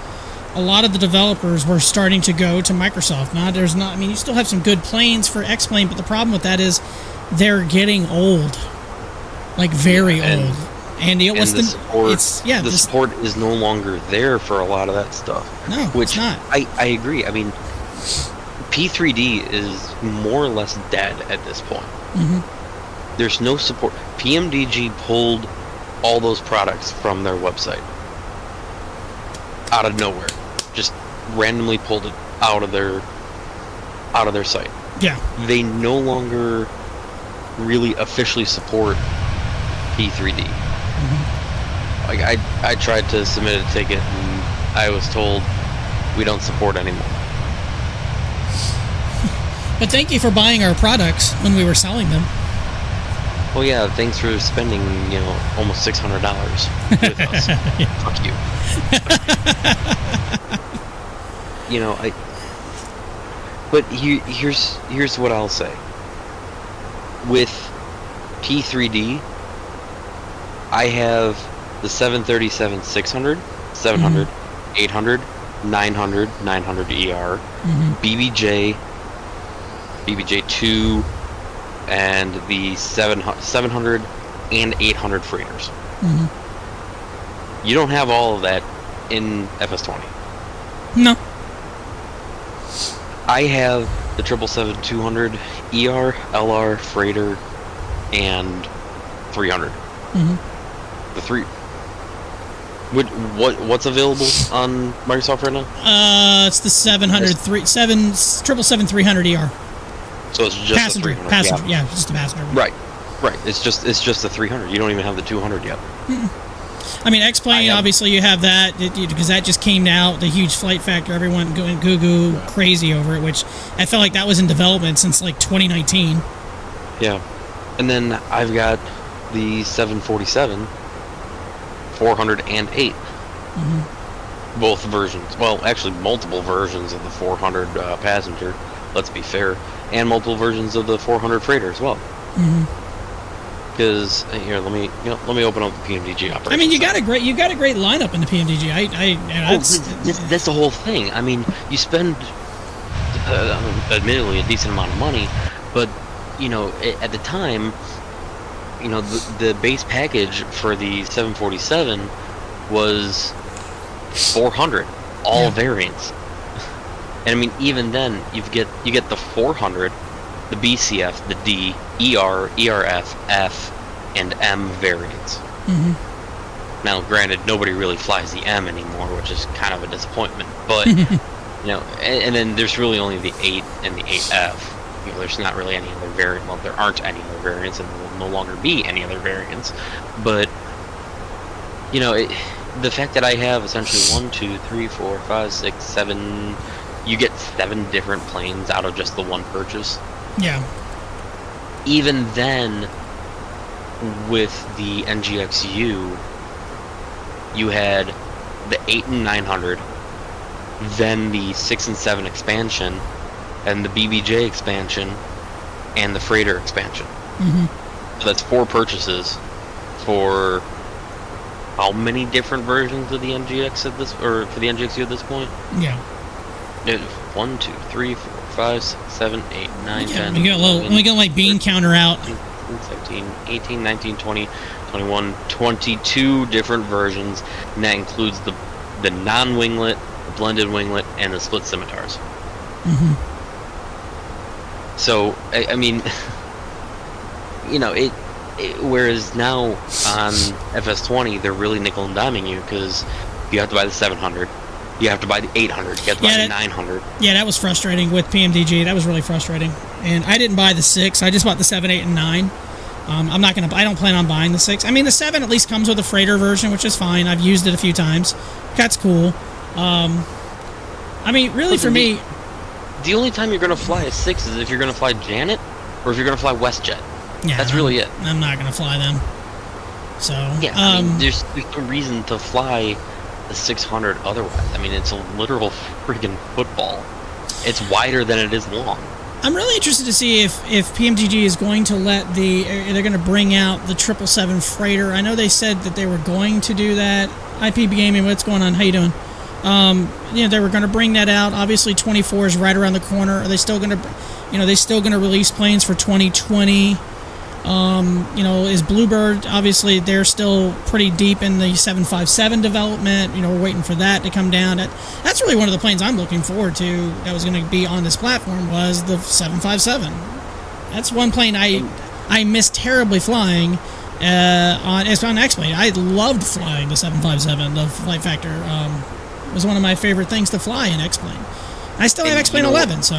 a lot of the developers were starting to go to Microsoft. I mean, you still have some good planes for X-Plane, but the problem with that is they're getting old. Like, very old. And the support is no longer there for a lot of that stuff. No, which it's not. I agree. I mean, P3D is more or less dead at this point. Mm-hmm. There's no support. PMDG pulled all those products from their website out of nowhere. Just randomly pulled it out of their site. Yeah. They no longer really officially support P3D. Mm-hmm. Like I tried to submit a ticket and I was told we don't support anymore. But thank you for buying our products when we were selling them. Well, yeah, thanks for spending, almost $600 with us. Fuck you. But here's what I'll say. With P3D, I have the 737-600, 700, 800, 900, 900 ER, BBJ, BBJ2, and the 700 and 800 freighters. You don't have all of that in FS20. No. I have the 777-200 ER, LR, freighter, and 300. The three. What's available on Microsoft right now? It's the 777-300 ER. So it's just passenger. the 300. Passenger. Yeah, just the passenger. Right. It's just the 300. You don't even have the 200 yet. I mean, X-Plane, obviously you have that, because that just came out, the huge flight factor, everyone going goo-goo crazy over it, which I felt like that was in development since, like, 2019. Yeah. And then I've got the 747, 408. Both versions. Well, actually, multiple versions of the 400 passenger, let's be fair, and multiple versions of the 400 freighter as well. Because here, let me open up the PMDG operation. I mean, you got a great lineup in the PMDG. That's the whole thing. I mean, you spend, admittedly, a decent amount of money, but at the time, the base package for the 747 was 400, all variants. And I mean, even then, you get the 400. The BCF, the D, ER, ERF, F, and M variants. Now, granted, nobody really flies the M anymore, which is kind of a disappointment. But and then there's really only the 8 and the 8F. There's not really any other variant. Well, there aren't any other variants, and there will no longer be any other variants. But the fact that I have essentially 1, 2, 3, 4, 5, 6, 7. You get 7 different planes out of just the one purchase. Yeah. Even then, with the NGXU, you had the 8 and 900, then the 6 and 7 expansion, and the BBJ expansion, and the freighter expansion. So that's 4 purchases for how many different versions of the NGX for the NGXU at this point? Yeah. 1, 2, 3, 4, 5, 6, 7, 8, 9, 10. We got like bean counter out. 17, 18, 19, 20, 21, 22 different versions, and that includes the non-winglet, the blended winglet, and the split scimitars. So I mean, whereas now on FS20 they're really nickel and diming you, because you have to buy the 700. You have to buy the 800. You have to buy the 900. Yeah, that was frustrating with PMDG. That was really frustrating. And I didn't buy the 6. I just bought the 7, 8, and 9. I don't plan on buying the 6. I mean, the 7 at least comes with a freighter version, which is fine. I've used it a few times. That's cool. I mean, really, for me, the only time you're going to fly a 6 is if you're going to fly Janet or if you're going to fly WestJet. Yeah, that's really it. I'm not going to fly them. So yeah, I mean, there's no reason to fly the 600 otherwise. I mean, it's a literal friggin' football. It's wider than it is long. I'm really interested to see if PMDG is going to they're going to bring out the 777 freighter. I know they said that they were going to do that. IPB Gaming, what's going on? How you doing? They were going to bring that out. Obviously, 24 is right around the corner. Are they still going to, release planes for 2020? Is Bluebird, obviously they're still pretty deep in the 757 development. We're waiting for that to come down. That's really one of the planes I'm looking forward to that was going to be on this platform, was the 757. That's one plane I miss terribly flying on X-Plane. I loved flying the 757. The flight factor was one of my favorite things to fly in X-Plane. I still have X-Plane 11, so.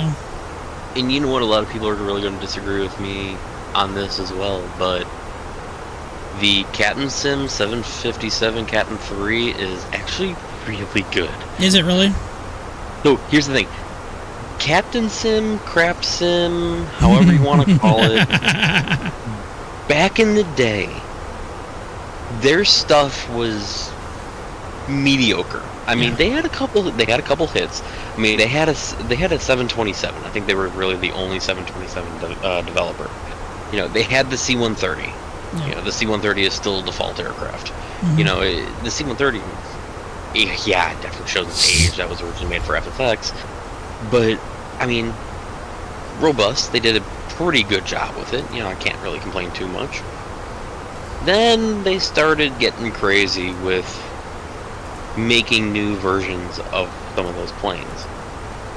And you know what? A lot of people are really going to disagree with me on this as well, but the Captain Sim 757 Captain 3 is actually really good. Is it really? So here's the thing. Captain Sim, Crap Sim, however you want to call it, back in the day, their stuff was mediocre. I mean, they had a couple hits. I mean, they had a 727. I think they were really the only 727 developer. They had the C-130. The C-130 is still a default aircraft. The C-130, Yeah, it definitely shows its age. That was originally made for FSX. But, I mean, robust. They did a pretty good job with it. I can't really complain too much. Then they started getting crazy with making new versions of some of those planes.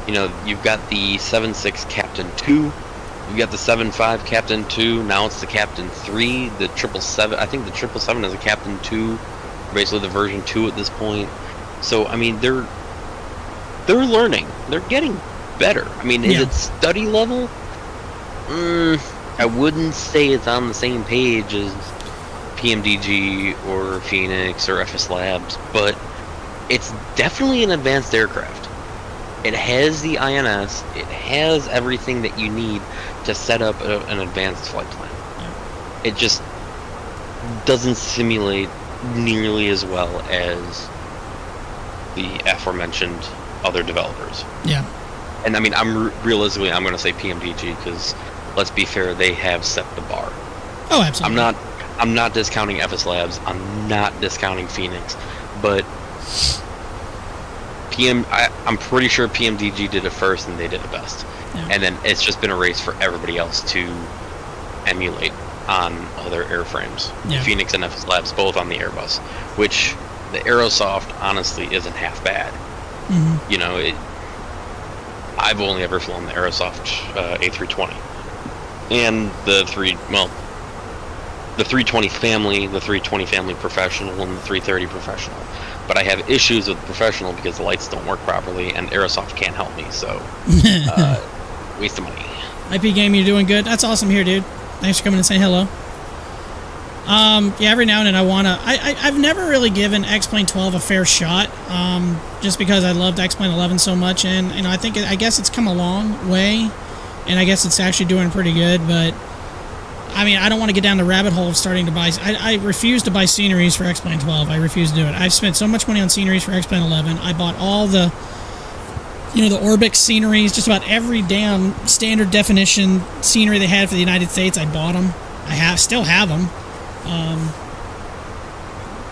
You've got the 7.6 Captain 2, you've got the 7.5 Captain 2, now it's the Captain 3, the 777, I think the 777 is a Captain 2, basically the version 2 at this point. So, I mean, they're learning. They're getting better. I mean, is it study level? I wouldn't say it's on the same page as PMDG or Phoenix or FS Labs, but it's definitely an advanced aircraft. It has the INS, it has everything that you need to set up an advanced flight plan. It just doesn't simulate nearly as well as the aforementioned other developers. Yeah. And I mean, realistically, I'm going to say PMDG because, let's be fair, they have set the bar. Oh, absolutely. I'm not discounting FS Labs. I'm not discounting Phoenix, but I'm pretty sure PMDG did it first and they did it best. Yeah. And then it's just been a race for everybody else to emulate on other airframes. Yeah. Phoenix and FS Labs both on the Airbus, which the Aerosoft honestly isn't half bad. Mm-hmm. I've only ever flown the Aerosoft A320 and the 320 family, the 320 family professional, and the 330 professional. But I have issues with professional because the lights don't work properly, and Aerosoft can't help me, so waste of money. IP Game, you're doing good. That's awesome here, dude. Thanks for coming and saying hello. Yeah, every now and then I've never really given X-Plane 12 a fair shot, just because I loved X-Plane 11 so much, and I guess it's come a long way, and I guess it's actually doing pretty good, but I mean, I don't want to get down the rabbit hole of starting to buy. I refuse to buy sceneries for X-Plane 12. I refuse to do it. I've spent so much money on sceneries for X-Plane 11. I bought all the, the Orbix sceneries, just about every damn standard definition scenery they had for the United States. I bought them. Still have them.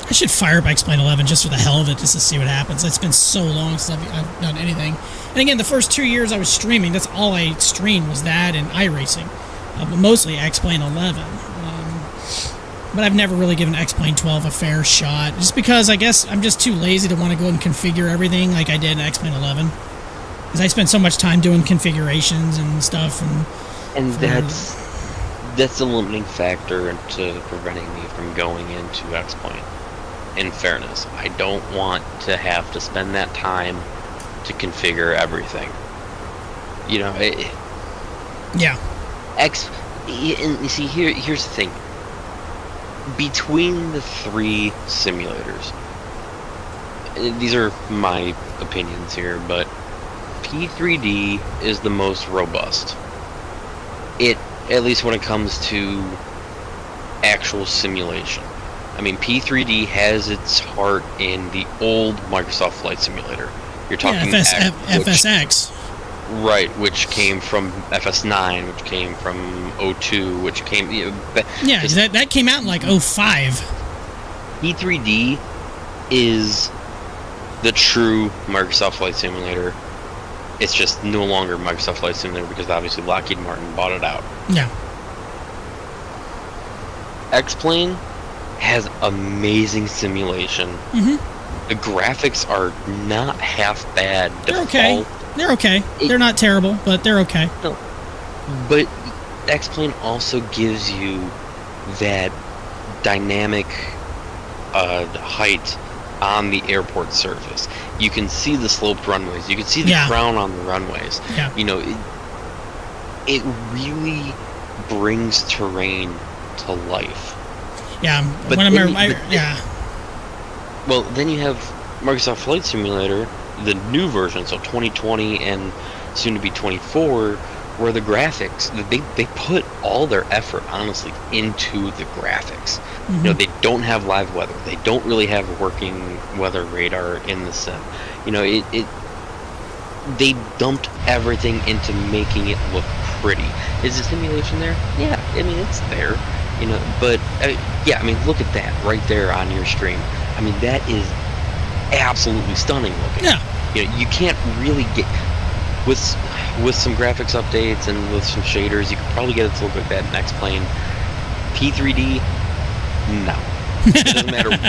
I should fire up X-Plane 11 just for the hell of it, just to see what happens. It's been so long since I've done anything. And again, the first 2 years I was streaming, that's all I streamed was that and iRacing. But mostly X-Plane 11. But I've never really given X-Plane 12 a fair shot, just because I guess I'm just too lazy to want to go and configure everything like I did in X-Plane 11. Because I spent so much time doing configurations and stuff. And that's a limiting factor into preventing me from going into X-Plane. In fairness, I don't want to have to spend that time to configure everything. Yeah. And you see, here's the thing. Between the three simulators, these are my opinions here, but P3D is the most robust. At least when it comes to actual simulation. I mean, P3D has its heart in the old Microsoft Flight Simulator. You're talking FSX. Right, which came from FS9, which came from 02, which came... that came out in like 05. P3D is the true Microsoft Flight Simulator. It's just no longer Microsoft Flight Simulator because obviously Lockheed Martin bought it out. Yeah. X-Plane has amazing simulation. Mm-hmm. The graphics are not half bad. They're okay. They're okay. They're not terrible, but they're okay. No. But X-Plane also gives you that dynamic height on the airport surface. You can see the sloped runways. You can see the crown on the runways. Yeah. It really brings terrain to life. Yeah. But yeah. Well, then you have Microsoft Flight Simulator, the new version, so 2020 and soon to be 24, where the graphics, they put all their effort, honestly, into the graphics. Mm-hmm. They don't have live weather. They don't really have working weather radar in the sim. They dumped everything into making it look pretty. Is the simulation there? Yeah, I mean, it's there. But, look at that right there on your stream. I mean, that is absolutely stunning looking. Yeah. You know, you can't really get with some graphics updates and with some shaders. You could probably get it to look like that next plane. P3D, no. It doesn't matter what.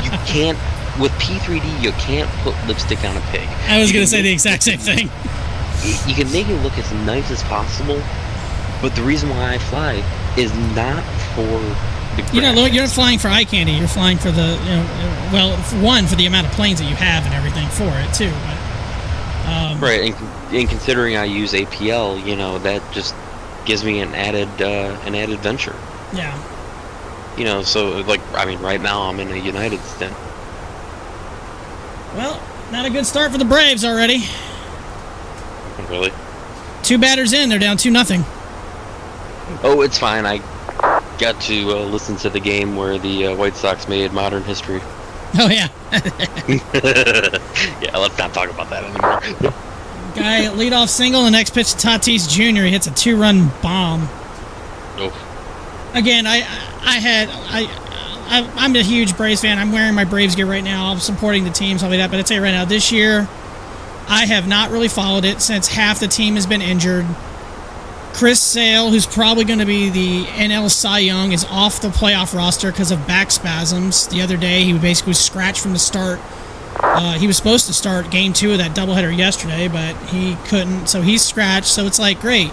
You can't with P3D. You can't put lipstick on a pig. I was going to say the exact same thing. You can make it look as nice as possible, but the reason why I fly is not for the graphics. You're not flying for eye candy. You're flying for the, for the amount of planes that you have and everything for it too. But, right, and considering I use APL, that just gives me an added venture. Yeah. So right now I'm in a United stint. Well, not a good start for the Braves already. Really? 2 batters in, they're down 2-0. Oh, it's fine. I got to listen to the game where the White Sox made modern history. Oh, yeah. Yeah, let's not talk about that anymore. Guy lead off single, the next pitch to Tatis Jr. He hits a 2-run bomb. Oh. Again, I'm a huge Braves fan. I'm wearing my Braves gear right now. I'm supporting the team, something like that. But I'd say right now, this year, I have not really followed it since half the team has been injured. Chris Sale, who's probably going to be the NL Cy Young, is off the playoff roster because of back spasms. The other day, he basically was scratched from the start. He was supposed to start Game 2 of that doubleheader yesterday, but he couldn't, so he's scratched. So it's like, great.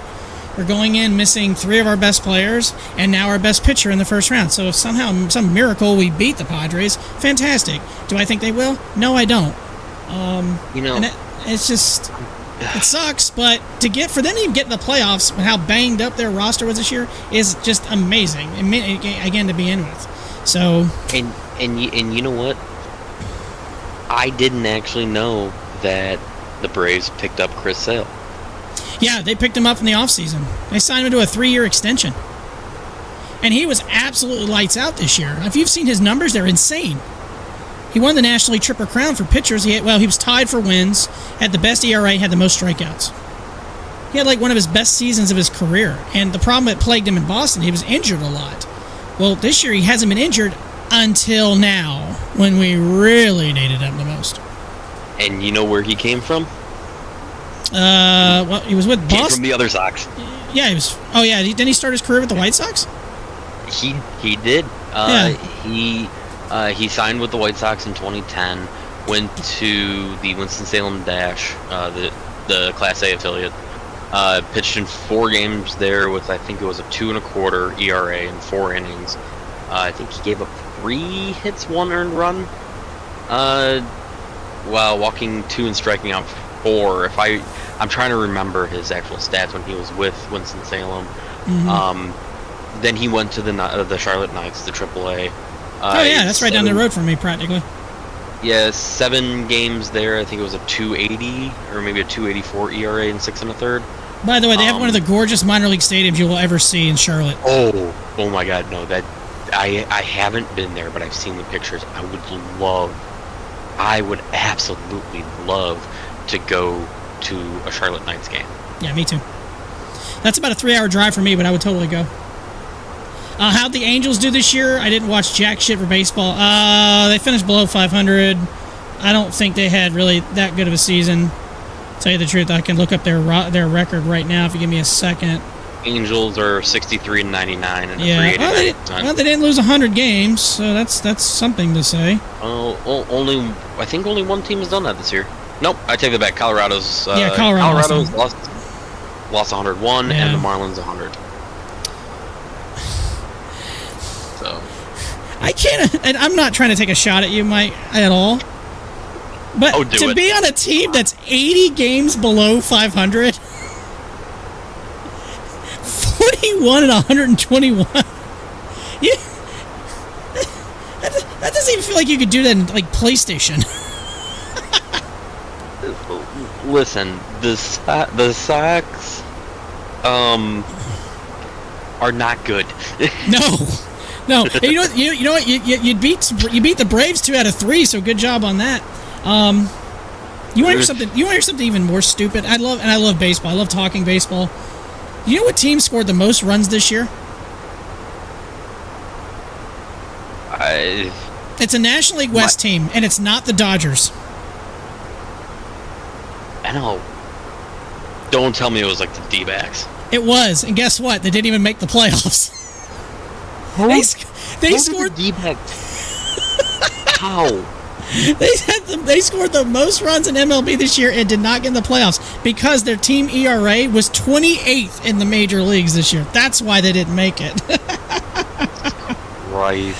We're going in missing 3 of our best players, and now our best pitcher in the first round. So if somehow, some miracle, we beat the Padres, fantastic. Do I think they will? No, I don't. And it's just, it sucks, but for them to even get in the playoffs with how banged up their roster was this year is just amazing. Again, to begin with. So. And you know what? I didn't actually know that the Braves picked up Chris Sale. Yeah, they picked him up in the offseason. They signed him to a 3-year extension. And he was absolutely lights out this year. If you've seen his numbers, they're insane. He won the National League Triple Crown for pitchers. He was tied for wins, had the best ERA, had the most strikeouts. He had one of his best seasons of his career. And the problem that plagued him in Boston, he was injured a lot. Well, this year he hasn't been injured until now, when we really needed him the most. And you know where he came from? He was with Boston. Came from the other Sox. Yeah, he was. Oh, yeah. Didn't he start his career with the White Sox? He did. Yeah. He signed with the White Sox in 2010. Went to the Winston-Salem Dash, the Class A affiliate. Pitched in 4 games there with, I think it was a 2.25 ERA in 4 innings. I think he gave up 3 hits, 1 earned run. While walking 2 and striking out 4. I'm trying to remember his actual stats when he was with Winston-Salem. Mm-hmm. Then he went to the Charlotte Knights, the AAA. That's right down the road from me, practically. Yeah, 7 games there. I think it was a 2.80 or maybe a 2.84 ERA in 6 1/3. By the way, they have one of the gorgeous minor league stadiums you will ever see in Charlotte. Oh my God, no! That I haven't been there, but I've seen the pictures. I would absolutely love to go to a Charlotte Knights game. Yeah, me too. That's about a 3-hour drive for me, but I would totally go. How'd the Angels do this year? I didn't watch jack shit for baseball. They finished below 500. I don't think they had really that good of a season. Tell you the truth, I can look up their record right now if you give me a second. Angels are 63-99 and a 3.89. They didn't lose 100 games, so that's something to say. I think only one team has done that this year. Nope, I take that back. Colorado's Colorado's lost 101 and the Marlins 100. So I can't, and I'm not trying to take a shot at you, Mike, at all. But to be on a team that's 80 games below 500, 41 and 121. That doesn't even feel like you could do that in PlayStation. Listen, the Sox are not good. No. Hey, you know what? You beat the Braves 2 out of 3, so good job on that. You want to hear something? You want to hear something even more stupid? I love baseball. I love talking baseball. You know what team scored the most runs this year? It's a National League West team, and it's not the Dodgers. I know. Don't tell me it was like the D-backs. It was, and guess what? They didn't even make the playoffs. They scored. The D-backs. How? They scored the most runs in MLB this year and did not get in the playoffs because their team ERA was 28th in the major leagues this year. That's why they didn't make it. Right.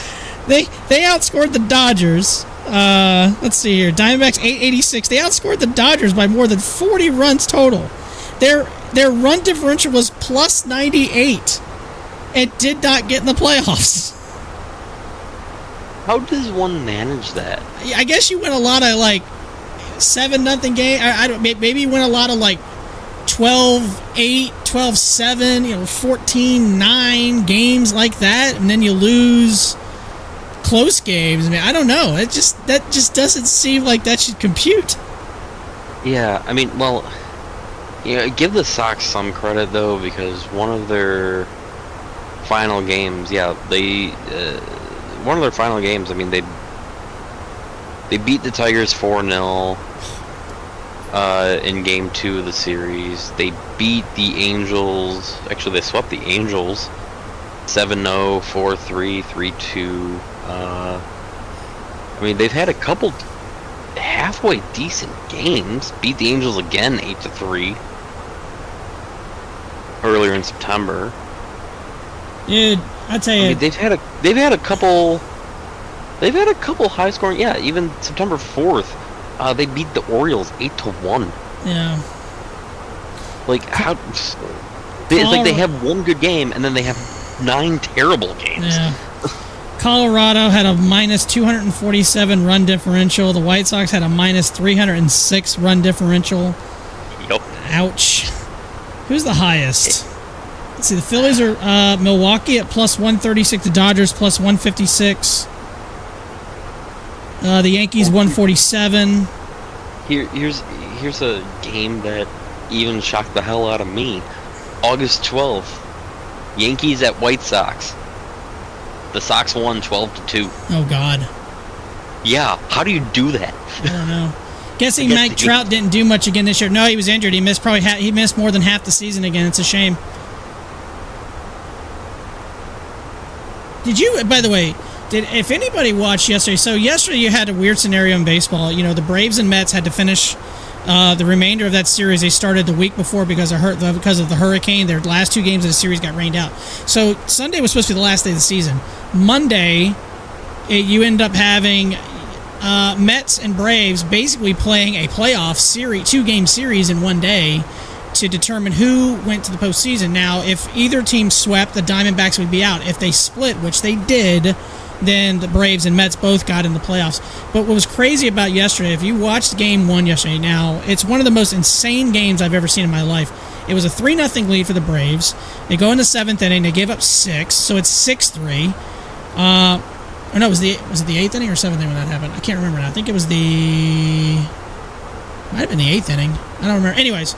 They outscored the Dodgers. Let's see here. Diamondbacks 886. They outscored the Dodgers by more than 40 runs total. Their run differential was plus 98. It did not get in the playoffs. How does one manage that? I guess you win a lot of like 7-0 game. I don't. Maybe you win a lot of like 12-8, 12-7, 14-9 games like that, and then you lose close games. I mean, I don't know. That just doesn't seem like that should compute. Yeah, I mean, well, give the Sox some credit though, because one of their final games, one of their final games, I mean, they beat the Tigers 4-0 in Game 2 of the series. They beat the Angels. Actually, they swept the Angels 7-0, 4-3, 3-2. I mean, they've had a couple halfway decent games. Beat the Angels again 8-3 earlier in September. Dude, I tell you, I mean, they've had a couple high scoring. Yeah, even September 4th, they beat the Orioles 8-1. Yeah. Like how? It's like they have one good game and then they have 9 terrible games. Yeah. Colorado had a minus 247 run differential. The White Sox had a minus 306 run differential. Yep. Ouch. Who's the highest? Let's see. The Phillies are Milwaukee at plus 136. The Dodgers plus 156. The Yankees 147. Here's a game that even shocked the hell out of me. August 12th, Yankees at White Sox. The Sox won 12-2. Oh God. Yeah, how do you do that? I don't know. Guessing Mike Trout didn't do much again this year. No, he was injured. He missed he missed more than half the season again. It's a shame. Did you, by the way, if anybody watched yesterday, so yesterday you had a weird scenario in baseball. The Braves and Mets had to finish the remainder of that series. They started the week before because of the hurricane. Their last 2 games of the series got rained out. So Sunday was supposed to be the last day of the season. Monday, you end up having Mets and Braves basically playing a playoff series, 2-game series in one day to determine who went to the postseason. Now, if either team swept, the Diamondbacks would be out. If they split, which they did, then the Braves and Mets both got in the playoffs. But what was crazy about yesterday, if you watched Game 1 yesterday, now, it's one of the most insane games I've ever seen in my life. It was a 3-0 lead for the Braves. They go in the 7th inning. They give up 6, so it's 6-3. Or no, was it the 8th inning or 7th inning when that happened? I can't remember now. I think it was might have been the 8th inning. I don't remember. Anyways,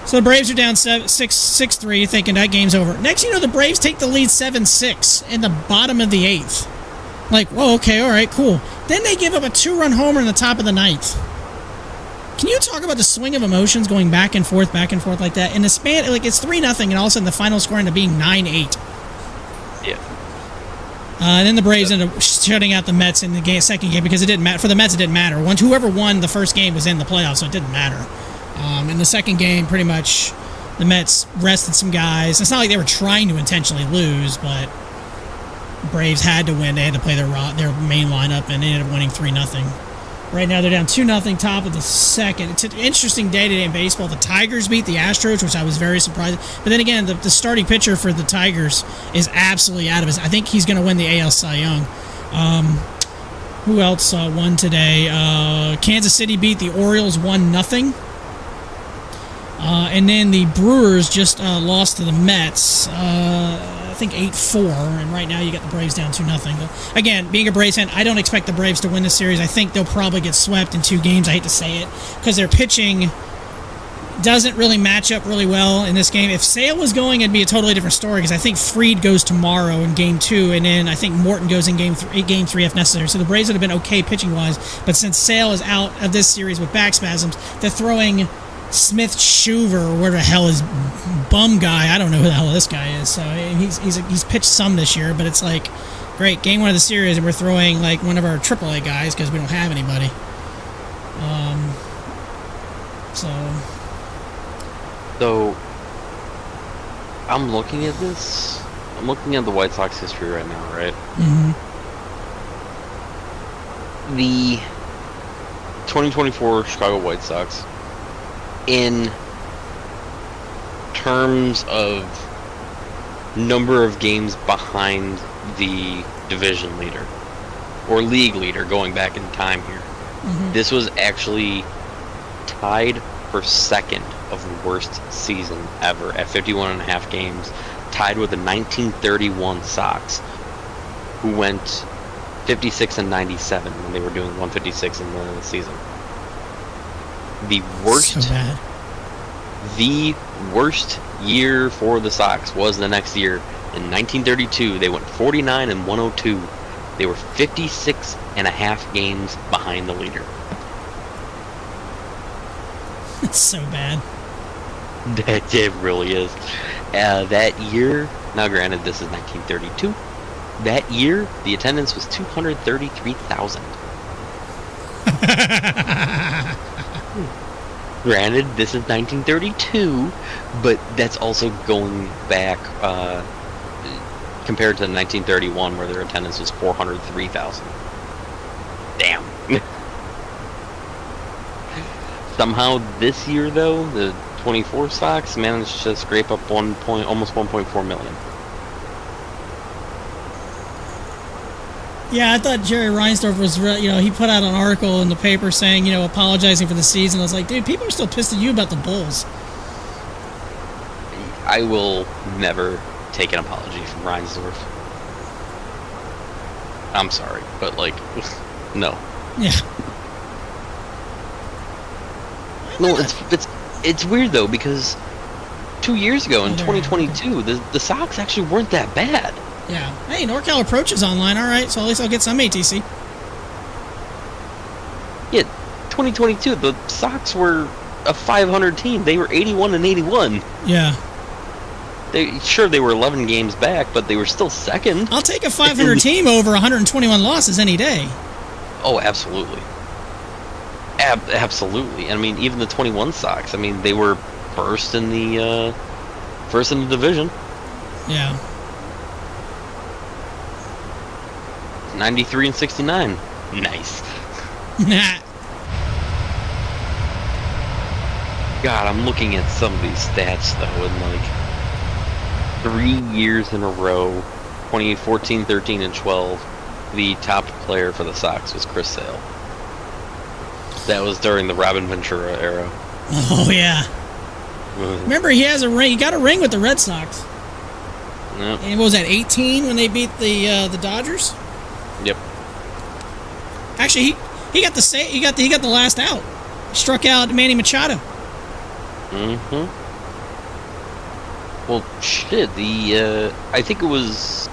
so the Braves are down 6-3, thinking that game's over. Next, the Braves take the lead 7-6 in the bottom of the 8th. Like, whoa, okay, all right, cool. Then they give up a 2-run homer in the top of the 9th. Can you talk about the swing of emotions going back and forth like that? In the span, like, it's 3-0, and all of a sudden the final score ended up being 9-8. Yeah. And then the Braves ended up shutting out the Mets in the second game because it didn't matter. For the Mets, it didn't matter. Whoever won the first game was in the playoffs, so it didn't matter. In the second game, pretty much, the Mets rested some guys. It's not like they were trying to intentionally lose, but Braves had to win. They had to play their main lineup, and they ended up winning 3-0. Right now, they're down 2-0, top of the second. It's an interesting day today in baseball. The Tigers beat the Astros, which I was very surprised. But then again, the starting pitcher for the Tigers is absolutely out of his. I think he's going to win the AL Cy Young. Who else won today? Kansas City beat the Orioles 1-0. And then the Brewers just lost to the Mets, I think 8-4, and right now you got the Braves down 2-0. But again, being a Braves fan, I don't expect the Braves to win this series. I think they'll probably get swept in 2 games. I hate to say it, because their pitching doesn't really match up really well in this game. If Sale was going, it'd be a totally different story because I think Freed goes tomorrow in Game 2, and then I think Morton goes in Game 3 if necessary. So the Braves would have been okay pitching-wise, but since Sale is out of this series with back spasms, they're throwing Smith Schuver, or where the hell is bum guy. I don't know who the hell this guy is. So he's pitched some this year, but it's like, great, Game 1 of the series, and we're throwing like one of our AAA guys because we don't have anybody. So, I'm looking at this. I'm looking at the White Sox history right now, right? Mm-hmm. The 2024 Chicago White Sox, in terms of number of games behind the division leader, or league leader, going back in time here, this was actually tied for second of the worst season ever at 51.5 games, tied with the 1931 Sox, who went 56-97 when they were doing 156 in the season. The worst, So bad. the worst year for the Sox was the next year. In 1932, they went 49-102. They were 56.5 games behind the leader. It's so bad. It really is. That year, now granted this is 1932, that year the attendance was 233,000. Granted, this is 1932, but that's also going back compared to 1931 where their attendance was 403,000. Damn. Somehow this year, though, the 24 Sox managed to scrape up almost 1.4 million. Yeah, I thought Jerry Reinsdorf was, he put out an article in the paper saying, apologizing for the season. I was like, dude, people are still pissed at you about the Bulls. I will never take an apology from Reinsdorf. I'm sorry, but no. Yeah. No, it's weird though because 2 years ago in 2022, the Sox actually weren't that bad. Yeah. Hey, NorCal Approach is online. All right, so at least I'll get some ATC. Yeah, 2022, the Sox were a 500 team. They were 81-81. Yeah. They were 11 games back, but they were still second. I'll take a 500 team over 121 losses any day. Oh, absolutely. Absolutely. I mean, even the 21 Sox. I mean, they were first in the division. Yeah. 93-69. Nice. Nah. God, I'm looking at some of these stats though, and 3 years in a row, 2014, 13, and 12, the top player for the Sox was Chris Sale. That was during the Robin Ventura era. Oh yeah. Remember, he has a ring. He got a ring with the Red Sox. Yep. And what was that, 18 when they beat the Dodgers? Yep. Actually, he got the last out. Struck out Manny Machado. Mm-hmm. Well, shit. I think it was.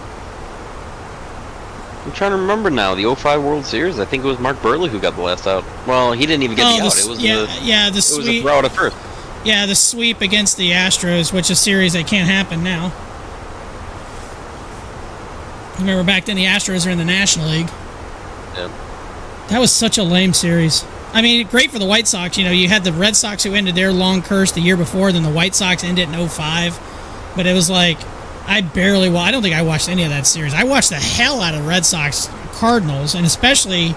I'm trying to remember now. The 05 World Series. I think it was Mark Burley who got the last out. Well, he didn't even get the out. It was the sweep. It was a throw out at first. Yeah, the sweep against the Astros, which is a series that can't happen now. Remember back then the Astros are in the National League. Yeah. That was such a lame series. I mean, great for the White Sox. You had the Red Sox who ended their long curse the year before, then the White Sox ended in 05. But it was like, I don't think I watched any of that series. I watched the hell out of Red Sox Cardinals, and especially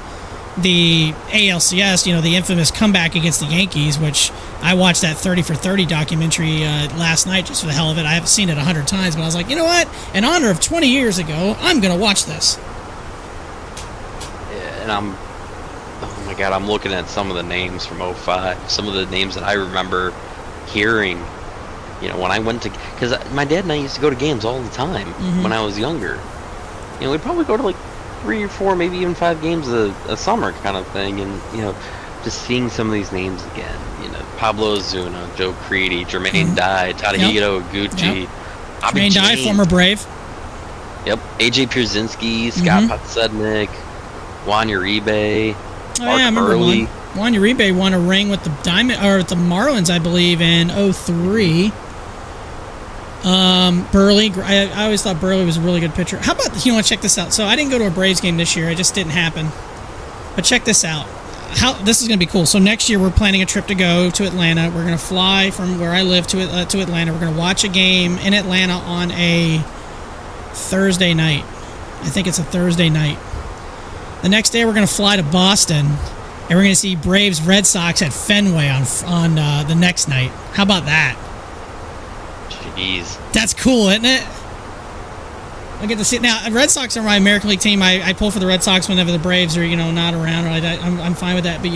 the ALCS, the infamous comeback against the Yankees, which I watched that 30 for 30 documentary last night just for the hell of it. I haven't seen it 100 times, but I was like, you know what? In honor of 20 years ago, I'm going to watch this. Yeah, and oh my God, I'm looking at some of the names from 05, some of the names that I remember hearing, when I went to, because my dad and I used to go to games all the time when I was younger. We'd probably go to 3 or 4, maybe even 5 games a summer kind of thing, and just seeing some of these names again, Pablo Zuna, Joe Creedy, Jermaine Dye, Tadahito Gucci, Bobby Jermaine Dye, James. former Brave. Yep, AJ Pierzynski, Scott Podsednik, Juan Uribe, Oh, Mark yeah, I remember Burley. Juan Uribe won a ring with the the Marlins, I believe, in 03. Burley, I always thought Burley was a really good pitcher. How about, you know what, check this out. So I didn't go to a Braves game this year. It just didn't happen. But check this out. This is going to be cool. So next year we're planning a trip to go to Atlanta. We're going to fly from where I live to Atlanta. We're going to watch a game in Atlanta on a Thursday night. I think it's a Thursday night. The next day we're going to fly to Boston, and we're going to see Braves Red Sox at Fenway on the next night. How about that? Jeez. That's cool, isn't it? I get to see it. Now, Red Sox are my American League team. I pull for the Red Sox whenever the Braves are, not around. I'm fine with that. But,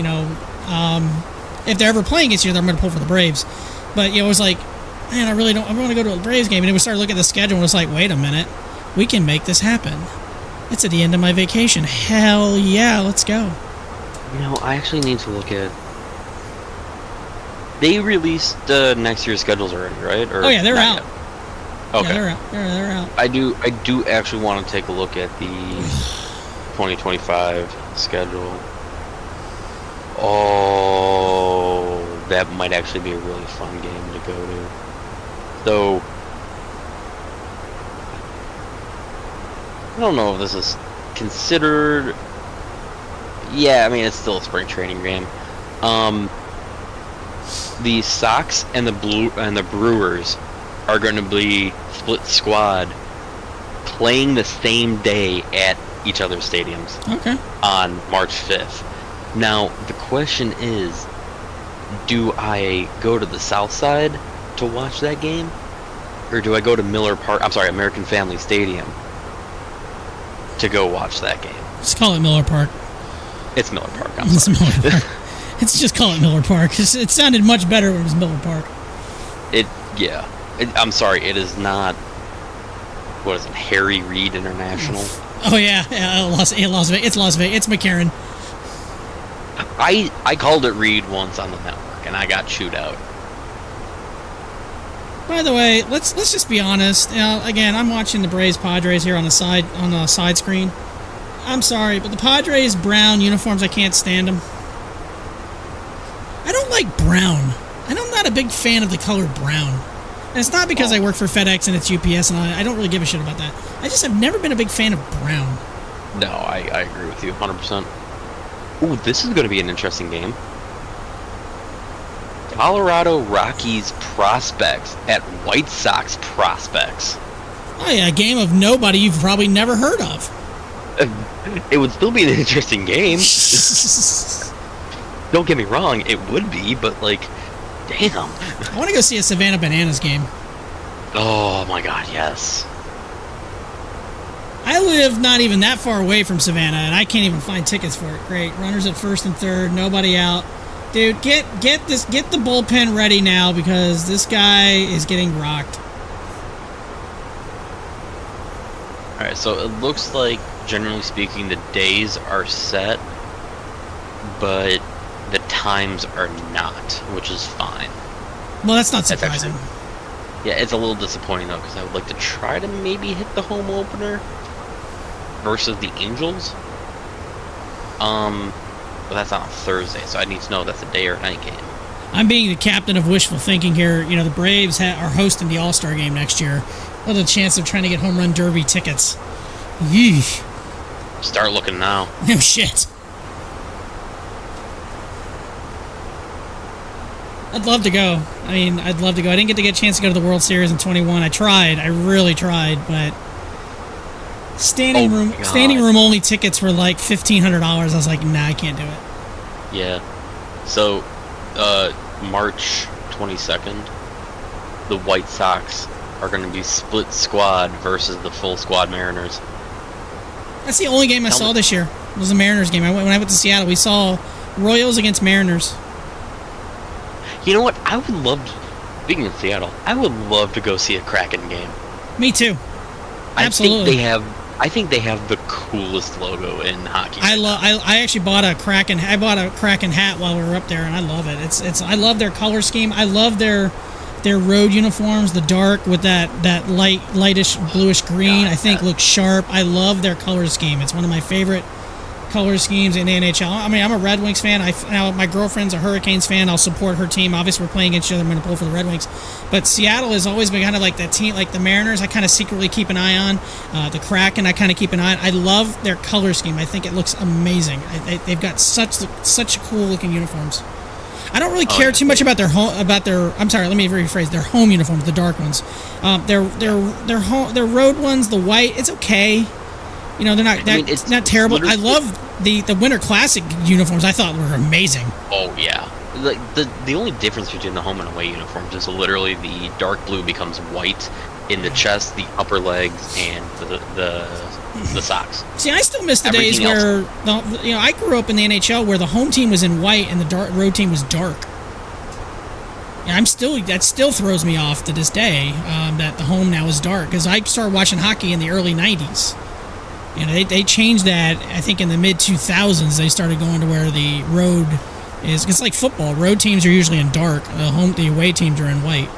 if they're ever playing against you, I'm going to pull for the Braves. But, it was like, man, I want to go to a Braves game. And then we started looking at the schedule, and it was like, wait a minute. We can make this happen. It's at the end of my vacation. Hell yeah, let's go. I actually need to look at... They released next year's schedules already, right? Or Oh, yeah, they're out. yet? Okay. Yeah, they're out. They're out. I do actually want to take a look at the 2025 schedule. Oh, that might actually be a really fun game to go to. So, I don't know if this is considered... Yeah, I mean, it's still a spring training game. The Sox and the Brewers are going to be split squad playing the same day at each other's stadiums. Okay. On March 5th. Now, the question is, do I go to the south side to watch that game? Or do I go to American Family Stadium to go watch that game? Just call it Miller Park. It's Miller Park. It's Miller Park. It's just call it Miller Park. It sounded much better when it was Miller Park. I'm sorry, it is not... What is it? Harry Reid International? Oh, yeah. Las Vegas. It's Las Vegas. It's McCarran. I called it Reid once on the network, and I got chewed out. By the way, let's just be honest. Again, I'm watching the Braves Padres here on the side screen. I'm sorry, but the Padres brown uniforms, I can't stand them. I don't like brown. I'm not a big fan of the color brown. And it's not because I work for FedEx and it's UPS, and I don't really give a shit about that. I just have never been a big fan of brown. No, I agree with you 100%. Ooh, this is going to be an interesting game. Colorado Rockies prospects at White Sox prospects. Oh yeah, a game of nobody you've probably never heard of. It would still be an interesting game. Don't get me wrong, it would be, but damn. I want to go see a Savannah Bananas game. Oh my god, yes. I live not even that far away from Savannah, and I can't even find tickets for it. Great. Runners at first and third, nobody out. Dude, get the bullpen ready now, because this guy is getting rocked. Alright, so it looks like, generally speaking, the days are set, but the times are not, which is fine. Well, that's not surprising. It's a little disappointing, though, because I would like to try to maybe hit the home opener versus the Angels. But that's on a Thursday, so I need to know if that's a day or a night game. I'm being the captain of wishful thinking here. The Braves are hosting the All-Star game next year. What a chance of trying to get home run derby tickets. Yeesh. Start looking now. No shit. I'd love to go. I'd love to go. I didn't get a chance to go to the World Series in 21. I tried. I really tried, but standing room only tickets were like $1,500. I was like, nah, I can't do it. Yeah. So, March 22nd, the White Sox are going to be split squad versus the full squad Mariners. That's the only game I saw this year. It was the Mariners game. When I went to Seattle, we saw Royals against Mariners. You know what? I would love to, speaking of Seattle, I would love to go see a Kraken game. Me too. Absolutely. I think they have the coolest logo in hockey. I actually bought a Kraken hat while we were up there, and I love it. I love their color scheme. I love their road uniforms, the dark with that lightish bluish green. God, I think looks sharp. I love their color scheme. It's one of my favorite color schemes in the NHL. I mean, I'm a Red Wings fan. Now my girlfriend's a Hurricanes fan. I'll support her team. Obviously, we're playing against each other. I'm going to pull for the Red Wings. But Seattle has always been kind of like that team, like the Mariners. I kind of secretly keep an eye on. The Kraken, I kind of keep an eye on. I love their color scheme. I think it looks amazing. They've got such cool looking uniforms. I don't really care too much about their home. I'm sorry. Let me rephrase. Their home uniforms, the dark ones. Their road ones, the white. It's okay. You know, it's not terrible. I love the Winter Classic uniforms. I thought were amazing. Oh yeah, like the only difference between the home and away uniforms is literally the dark blue becomes white in the chest, the upper legs, and the socks. See, I still miss the days where I grew up in the NHL where the home team was in white and the road team was dark. And that still throws me off to this day that the home now is dark, because I started watching hockey in the early '90s. You know, they changed that. I think in the mid 2000s they started going to where the road is. It's like football. Road teams are usually in dark. The away teams are in white.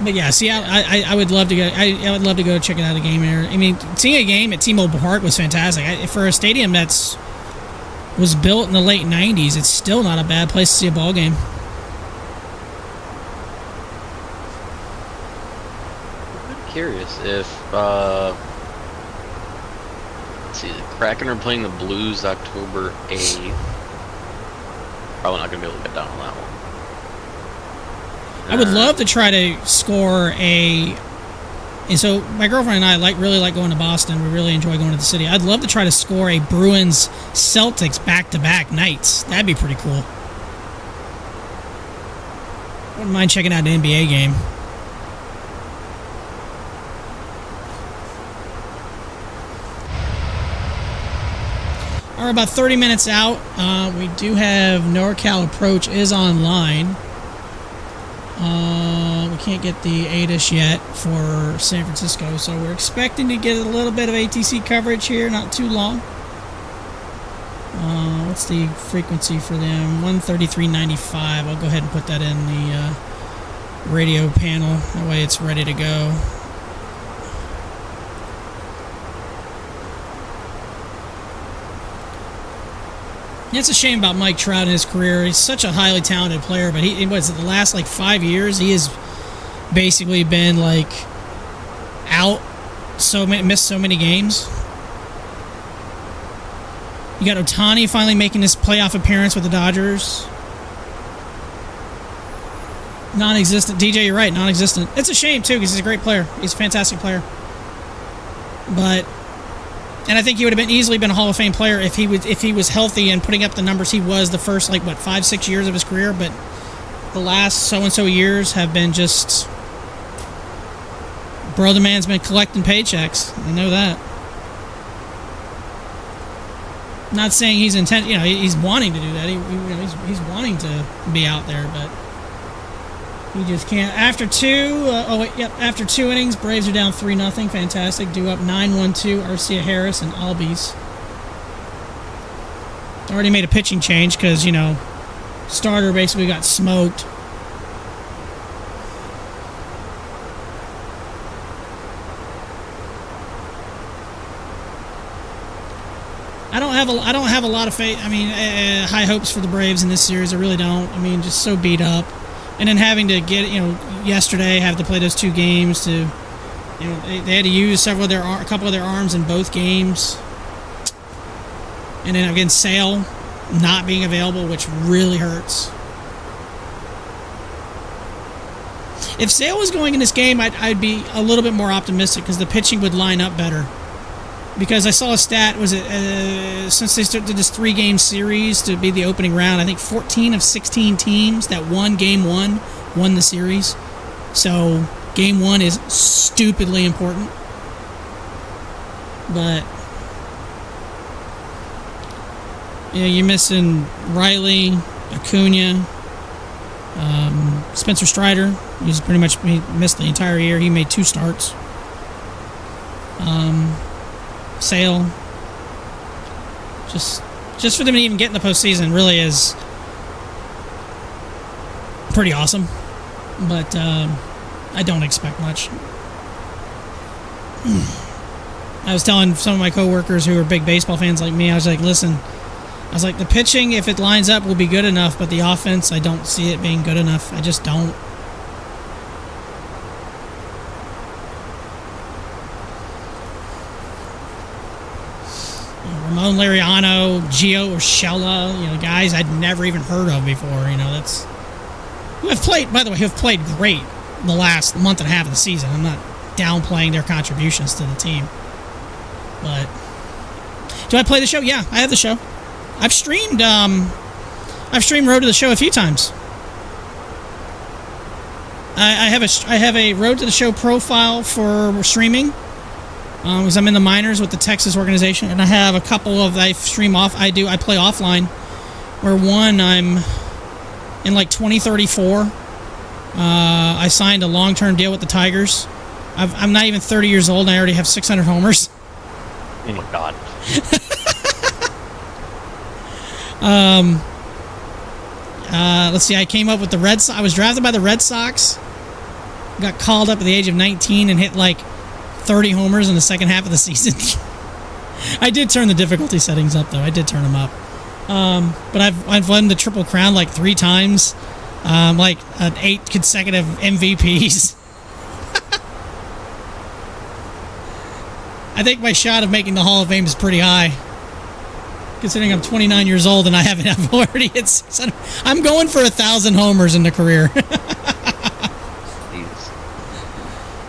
But yeah, see, I would love to go. I would love to go check out a game here. I mean, seeing a game at T-Mobile Park was fantastic. For a stadium was built in the late '90s, it's still not a bad place to see a ball game. Curious if let's see, the Kraken are playing the Blues October 8th. Probably not gonna be able to get down on that one. I would love to try to score and so my girlfriend and I really like going to Boston. We really enjoy going to the city. I'd love to try to score a Bruins Celtics back-to-back nights. That'd be pretty cool. Wouldn't mind checking out an NBA game. We're about 30 minutes out. We do have NorCal Approach is online. We can't get the 8-ish yet for San Francisco, so we're expecting to get a little bit of ATC coverage here, not too long. What's the frequency for them? 133.95. I'll go ahead and put that in the radio panel. That way it's ready to go. It's a shame about Mike Trout in his career. He's such a highly talented player, but the last 5 years he has basically been out missed so many games. You got Ohtani finally making his playoff appearance with the Dodgers. Non-existent. DJ, you're right, non-existent. It's a shame too, because he's a great player. He's a fantastic player. And I think he would have easily been a Hall of Fame player if he was healthy and putting up the numbers he was the first 5-6 years of his career. But the last so years have been just, brother man's been collecting paychecks. I know that. Not saying he's he's wanting to do that. He's wanting to be out there, but he just can't. After two innings, Braves are down 3-0. Fantastic. Due up 9-1-2. Arcia Harris and Albies. Already made a pitching change because, starter basically got smoked. I don't have a lot of faith. High hopes for the Braves in this series. I really don't. Just so beat up. And then having to get, yesterday, have to play those two games they had to use a couple of their arms in both games. And then again, Sale not being available, which really hurts. If Sale was going in this game, I'd be a little bit more optimistic because the pitching would line up better. Because I saw a stat, since they did this 3-game series to be the opening round, I think 14 of 16 teams that won Game 1 won the series. So Game 1 is stupidly important. But you're missing Riley, Acuna, Spencer Strider. He missed the entire year. He made 2 starts. Sale. Just for them to even get in the postseason really is pretty awesome. But I don't expect much. I was telling some of my coworkers who are big baseball fans like me, I was like, listen, the pitching, if it lines up, will be good enough, but the offense, I don't see it being good enough. I just don't. Ramon Laureano, Gio Urshela, guys I'd never even heard of before. Who have played great the last month and a half of the season. I'm not downplaying their contributions to the team. But do I play the show? Yeah, I have the show. I've streamed Road to the Show a few times. I have a Road to the Show profile for streaming. Because I'm in the minors with the Texas organization, and I have a couple of I stream off. I play offline. Where one I'm in like 2034. I signed a long-term deal with the Tigers. I'm not even 30 years old, and I already have 600 homers. Oh my god. Let's see. I came up with the Red Sox. I was drafted by the Red Sox. Got called up at the age of 19 and hit like 30 homers in the second half of the season. I did turn the difficulty settings up, though. I did turn them up. But I've won the Triple Crown like 3 times. 8 consecutive MVPs. I think my shot of making the Hall of Fame is pretty high. Considering I'm 29 years old and I've already hit 600. I'm going for 1,000 homers in the career.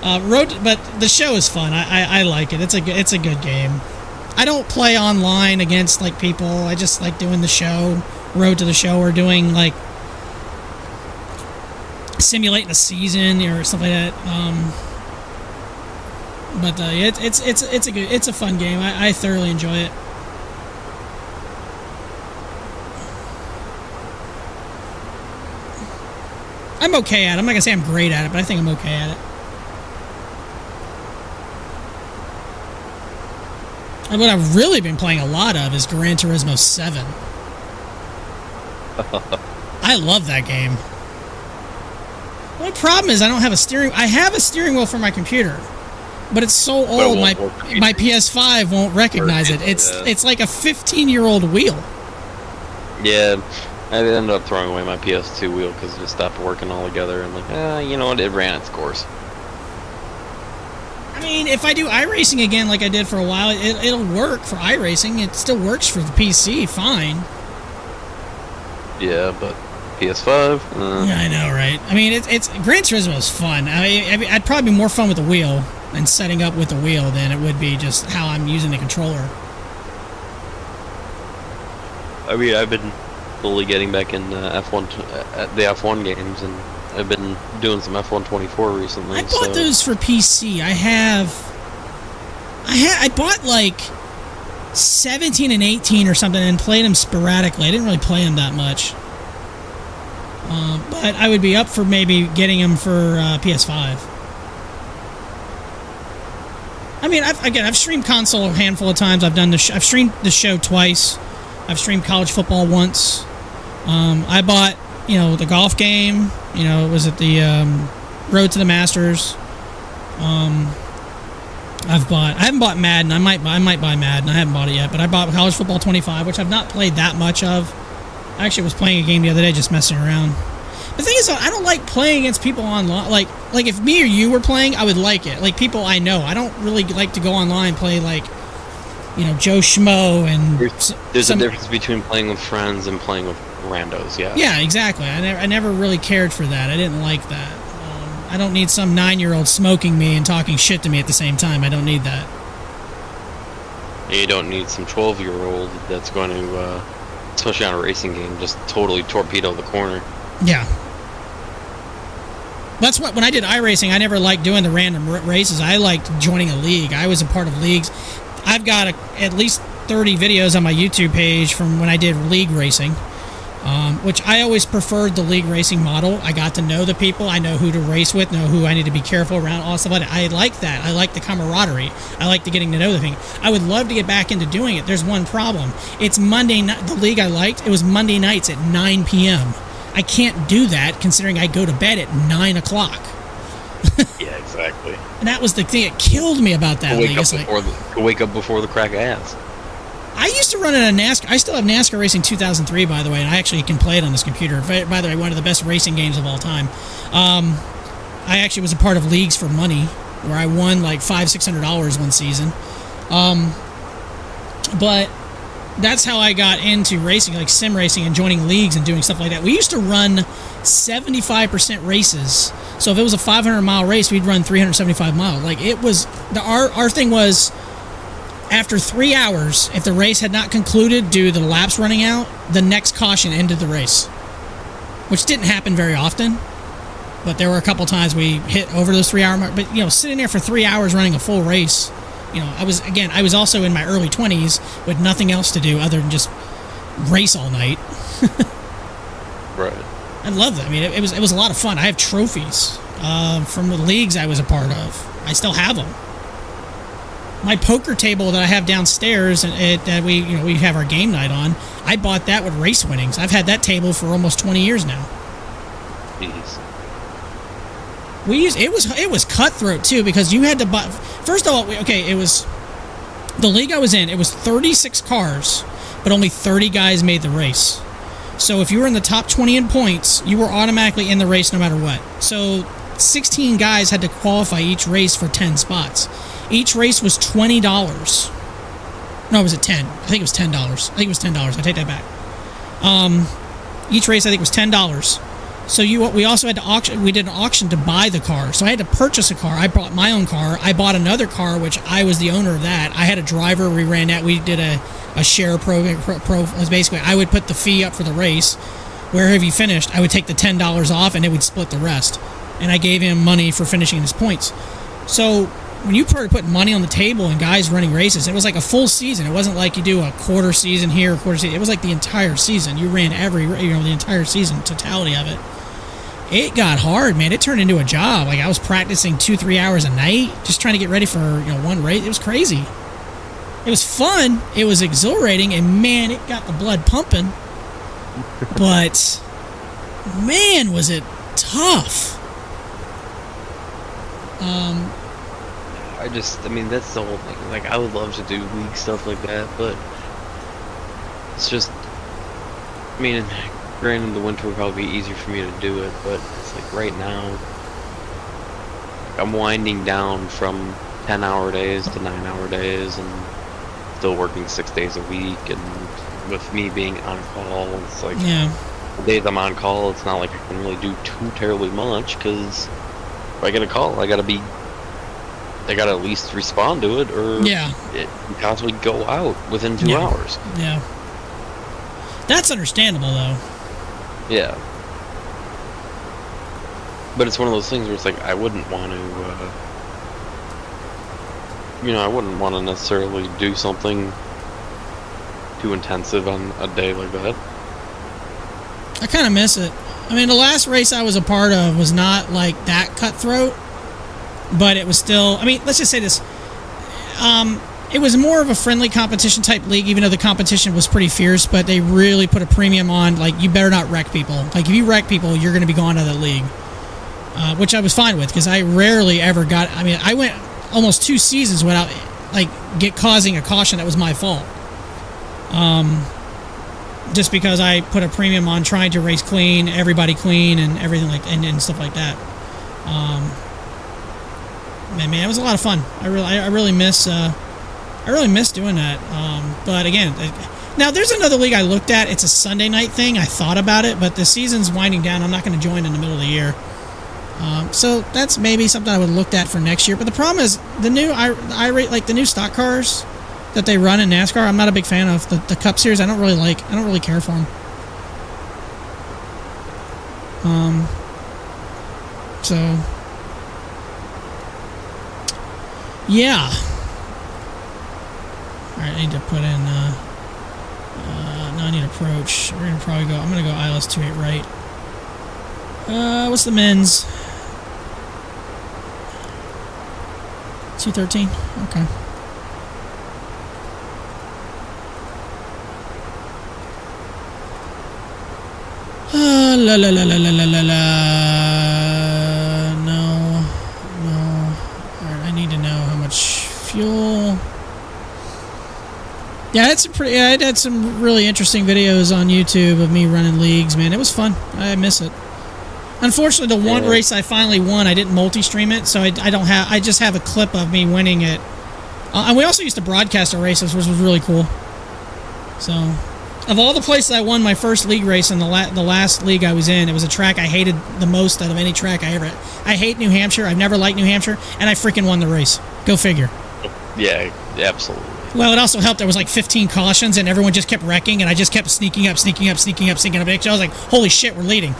But the show is fun. I like it. It's a good game. I don't play online against like people. I just like doing the show, Road to the Show, or doing like simulating a season or something like that. But it's a fun game. I thoroughly enjoy it. I'm okay at it. I'm not gonna say I'm great at it, but I think I'm okay at it. And what I've really been playing a lot of is Gran Turismo 7. I love that game. The problem is I don't have a steering... I have a steering wheel for my computer, but it's so old my PS5 won't recognize it. It's like a 15-year-old wheel. Yeah, I ended up throwing away my PS2 wheel because it just stopped working altogether. And you know what? It ran its course. I mean, if I do iRacing again like I did for a while, it'll work for iRacing. It still works for the PC, fine. Yeah, but PS5? Yeah, I know, right? I mean, it's Gran Turismo is fun. I'd probably be more fun with the wheel and setting up with the wheel than it would be just how I'm using the controller. I mean, I've been slowly getting back in the F1 games, and I've been doing some F124 recently. I bought those for PC. I bought like 17 and 18 or something and played them sporadically. I didn't really play them that much. But I would be up for maybe getting them for PS5. I mean, I've streamed console a handful of times. I've streamed the show twice. I've streamed college football once. I bought, the golf game. Was it the Road to the Masters? I haven't bought Madden. I might buy Madden. I haven't bought it yet, but I bought College Football 25, which I've not played that much of. I actually was playing a game the other day, just messing around. The thing is, I don't like playing against people online. Like if me or you were playing, I would like it. Like people I know. I don't really like to go online and play like, Joe Schmo and. There's a difference between playing with friends and playing with randos. Yeah. Yeah, exactly. I never really cared for that. I didn't like that. I don't need some 9-year-old smoking me and talking shit to me at the same time. I don't need that. You don't need some 12-year-old that's going to, especially on a racing game, just totally torpedo the corner. Yeah. That's what, when I did iRacing, I never liked doing the random races. I liked joining a league. I was a part of leagues. I've got at least 30 videos on my YouTube page from when I did league racing. which I always preferred the league racing model. I got to know the people. I know who to race with, know who I need to be careful around, all stuff like that. I like that. I like the camaraderie. I like the getting to know the thing. I would love to get back into doing it. There's one problem. It's Monday night. The league I liked, it was Monday nights at 9 p.m. I can't do that considering I go to bed at 9 o'clock. Yeah, exactly. And that was the thing that killed me about that league. Wake up before the crack of ass. I used to run in a NASCAR. I still have NASCAR Racing 2003, by the way, and I actually can play it on this computer. By the way, one of the best racing games of all time. I actually was a part of leagues for money, where I won like $500-600 one season. But that's how I got into racing, like sim racing and joining leagues and doing stuff like that. We used to run 75% races. So if it was a 500-mile race, we'd run 375 miles. Like it was, our thing was, after 3 hours, if the race had not concluded due to the laps running out, the next caution ended the race. Which didn't happen very often. But there were a couple times we hit over those 3 hour mark. But, sitting there for 3 hours running a full race, I was also in my early 20s with nothing else to do other than just race all night. Right. I loved it. I mean, it was a lot of fun. I have trophies from the leagues I was a part of. I still have them. My poker table that I have downstairs and that we have our game night on, I bought that with race winnings. I've had that table for almost 20 years now. Jeez. It was cutthroat too because you had to buy. First of all, it was the league I was in. It was 36 cars, but only 30 guys made the race. So if you were in the top 20 in points, you were automatically in the race no matter what. So 16 guys had to qualify each race for 10 spots. Each race was $20. No, was it 10? I think it was $10. I think it was $10. I take that back. Each race I think was $10. So we also had to auction. We did an auction to buy the car. So I had to purchase a car. I bought my own car. I bought another car, which I was the owner of that. I had a driver. We ran that. We did a share pro. Basically, I would put the fee up for the race. Wherever he finished, I would take the $10 off, and it would split the rest. And I gave him money for finishing his points. So when you started putting money on the table and guys running races, it was like a full season. It wasn't like you do a quarter season here, a quarter season. It was like the entire season. You ran the entire season, totality of it. It got hard, man. It turned into a job. Like I was practicing 2-3 hours a night, just trying to get ready for one race. It was crazy. It was fun. It was exhilarating, and man, it got the blood pumping. But man, was it tough. That's the whole thing. Like, I would love to do league stuff like that, but it's just, granted, the winter would probably be easier for me to do it, but it's like right now, I'm winding down from 10-hour days to 9-hour days, and still working 6 days a week, and with me being on call, it's like, the days I'm on call, it's not like I can really do too terribly much, because if I get a call, I gotta at least respond to it, or it can possibly go out within 2 hours. Yeah. That's understandable, though. Yeah. But it's one of those things where it's like, I wouldn't want to, necessarily do something too intensive on a day like that. I kind of miss it. The last race I was a part of was not like that cutthroat, but it was still, let's just say this. It was more of a friendly competition type league, even though the competition was pretty fierce, but they really put a premium on, like, you better not wreck people. Like, if you wreck people, you're going to be gone out of the league. Which I was fine with, because I rarely ever got, I went almost 2 seasons without, causing a caution that was my fault. Just because I put a premium on trying to race clean, everybody clean, and everything and stuff like that. Man, it was a lot of fun. I really miss doing that. But again, now there's another league I looked at. It's a Sunday night thing. I thought about it, but the season's winding down. I'm not going to join in the middle of the year. So that's maybe something I would look at for next year. But the problem is the new the new stock cars that they run in NASCAR. I'm not a big fan of the Cup Series. I don't really care for them. So yeah. All right, I need to put in. No, I need to approach. We're gonna probably go. I'm gonna go ILS 28 right. What's the men's? 213. Okay. La la la la la la la la. No. Alright, I need to know how much fuel. Yeah, I had some really interesting videos on YouTube of me running leagues, man. It was fun. I miss it. Unfortunately, the one race I finally won, I didn't multi-stream it, so I just have a clip of me winning it. And we also used to broadcast our races, which was really cool. So, of all the places I won my first league race in the last league I was in, it was a track I hated the most out of any track I ever. I hate New Hampshire. I've never liked New Hampshire, and I freaking won the race. Go figure. Yeah, absolutely. Well, it also helped there was like 15 cautions, and everyone just kept wrecking, and I just kept sneaking up. So I was like, holy shit, we're leading.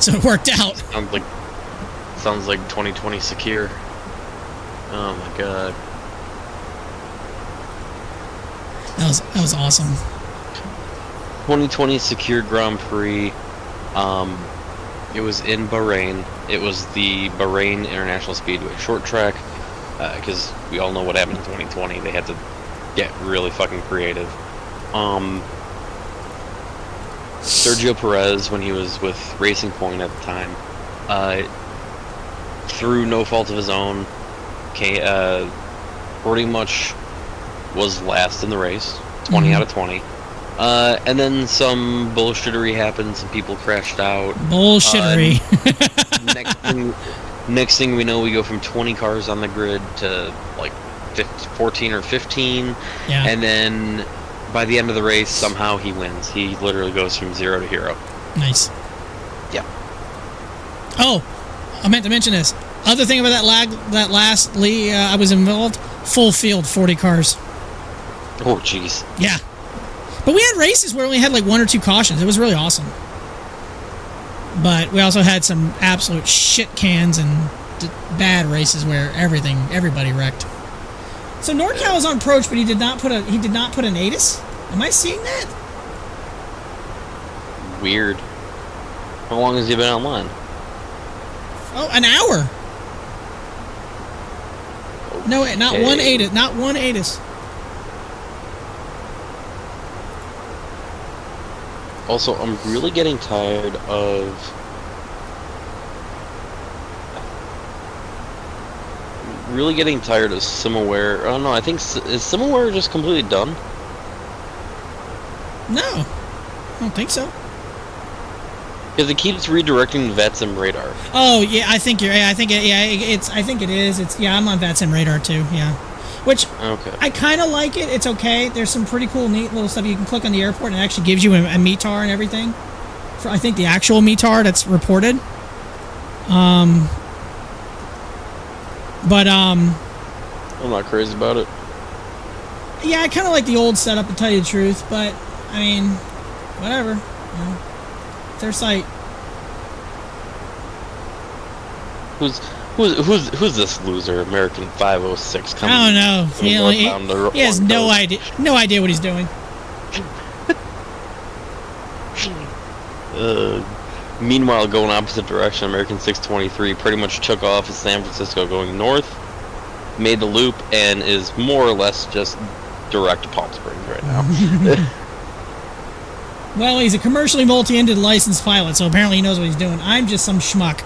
So it worked out. Sounds like 2020 secure. Oh my god. That was awesome. 2020 secure Grand Prix. It was in Bahrain. It was the Bahrain International Speedway short track. Because we all know what happened in 2020. They had to get really fucking creative. Sergio Perez, when he was with Racing Point at the time, through no fault of his own, pretty much was last in the race, 20 out of 20. And then some bullshittery happened, some people crashed out. Bullshittery. Next thing we know, we go from 20 cars on the grid to like 14 or 15. Yeah. And then by the end of the race, somehow he wins. He literally goes from 0 to hero. Nice. Yeah. Oh, I meant to mention this. Other thing about that last league I was involved, full field, 40 cars. Oh, jeez. Yeah. But we had races where we only had like 1 or 2 cautions. It was really awesome. But we also had some absolute shit cans and bad races where everybody wrecked. So NorCal was on approach, but he did not put an ATIS. Am I seeing that? Weird. How long has he been online? Oh, an hour. No, not Okay. one ATIS. Not one ATIS. Also, I'm really getting tired of... Simaware. Oh no, I think... Is Simaware just completely done? No. I don't think so. Because it keeps redirecting the Vatsim radar. Oh, yeah, I think it is. I'm on Vatsim radar too, yeah. Which, Okay. I kind of like it. It's okay. There's some pretty cool, neat little stuff. You can click on the airport and it actually gives you a METAR and everything. For, I think, the actual METAR that's reported. But I'm not crazy about it. Yeah, I kind of like the old setup, to tell you the truth. But, I mean, whatever. You know, it's their site. Who's this loser, American 506? I don't know. He has no idea what he's doing. Meanwhile, going opposite direction, American 623 pretty much took off at San Francisco going north, made the loop, and is more or less just direct to Palm Springs right now. Well, he's a commercially multi-ended licensed pilot, so apparently he knows what he's doing. I'm just some schmuck.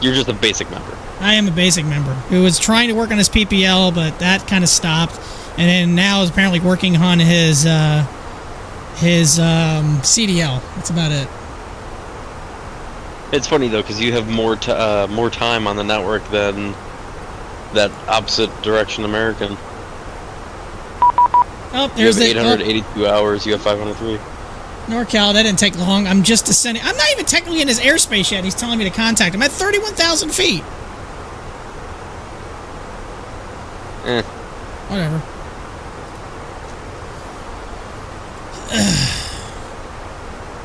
You're just a basic member. I am a basic member who was trying to work on his PPL, but that kind of stopped, and then now is apparently working on his CDL. That's about it. It's funny though, because you have more time on the network than that opposite direction American. Oh, there's you have 882 hours. You have 503. NorCal, that didn't take long. I'm just descending. I'm not even technically in his airspace yet. He's telling me to contact him at 31,000 feet. Whatever.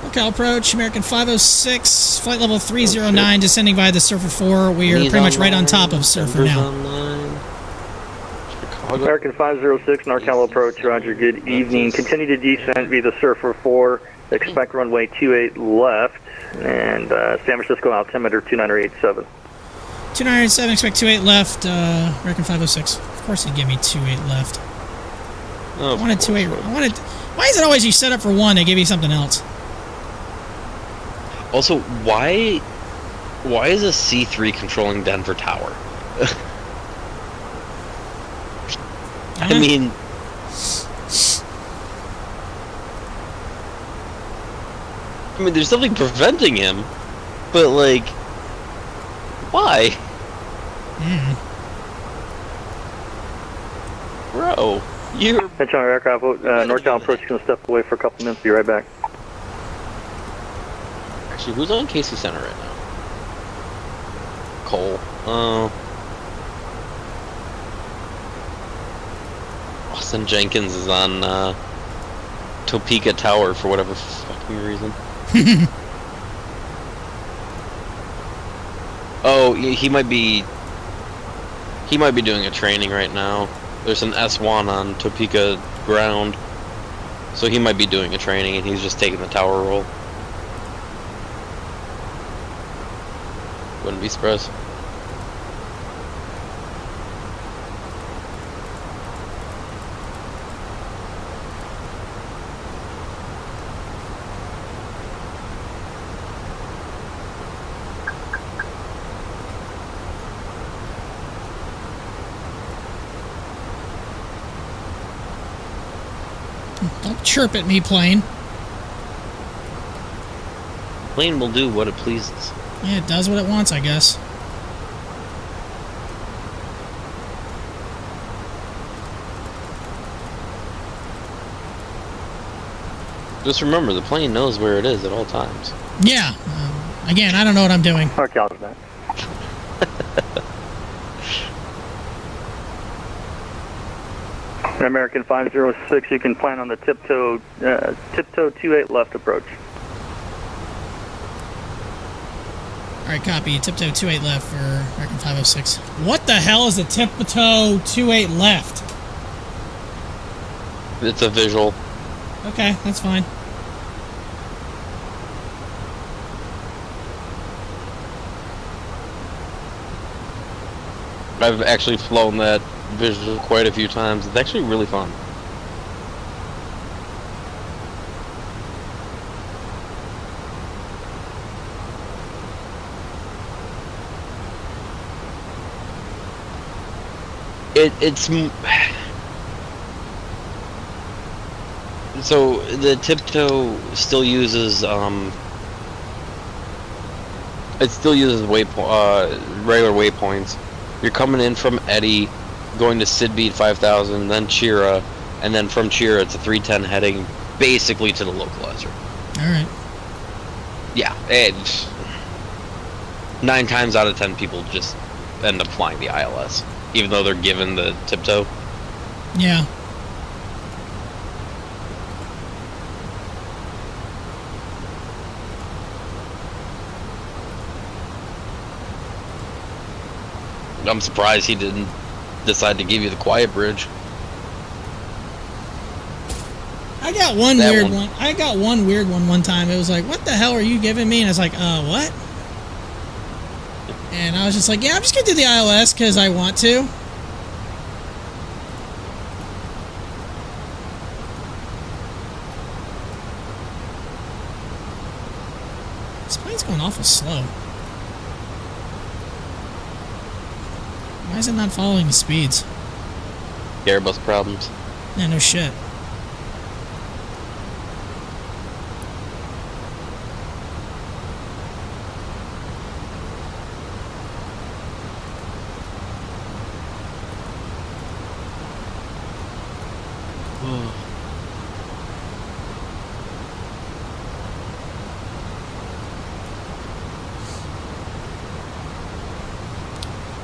NorCal approach, American 506, flight level 309, descending via the Surfer 4. We are pretty much right on top of Surfer now. American 506, NorCal approach, roger, good evening. Continue to descend via the Surfer 4, expect runway 28 left, and San Francisco altimeter 2987. 2987, expect 28 left, American 506. Of course he'd give me 28 left. I wanted 28. Why is it always you set up for one, they give you something else? Also, why is a C3 controlling Denver Tower? I mean, there's something preventing him, but like, why? Bro, you're... Attention aircraft, NorCal approach, going to step away for a couple minutes, be right back. Actually, who's on Casey Center right now? Cole. Austin Jenkins is on Topeka Tower for whatever fucking reason. Oh, he might be doing a training right now. There's an S1 on Topeka ground, so he might be doing a training, and he's just taking the tower roll. Wouldn't be surprised. Don't chirp at me, plane. Plane will do what it pleases. Yeah, it does what it wants, I guess. Just remember, the plane knows where it is at all times. Yeah. Again, I don't know what I'm doing. NorCal is back. American 506, you can plan on the tiptoe 28 left approach. Alright, copy. Tiptoe 28 left for American 506. What the hell is a tiptoe 28 left? It's a visual. Okay, that's fine. I've actually flown that visual quite a few times. It's actually really fun. It's so the tiptoe still uses it still uses regular waypoints. You're coming in from Eddy, going to Sidbeat 5000, then Chira, and then from Chira it's a 310 heading basically to the localizer. Alright. Yeah, 9 times out of 10 people just end up flying the ILS, even though they're given the tiptoe. Yeah. I'm surprised he didn't decide to give you the quiet bridge. I got one weird one. I got one weird one time. It was like, what the hell are you giving me? And I was like, what? And I was just like, yeah, I'm just going to do the ILS because I want to. This plane's going awful slow. Why is it not following the speeds? Airbus problems. Yeah, no shit.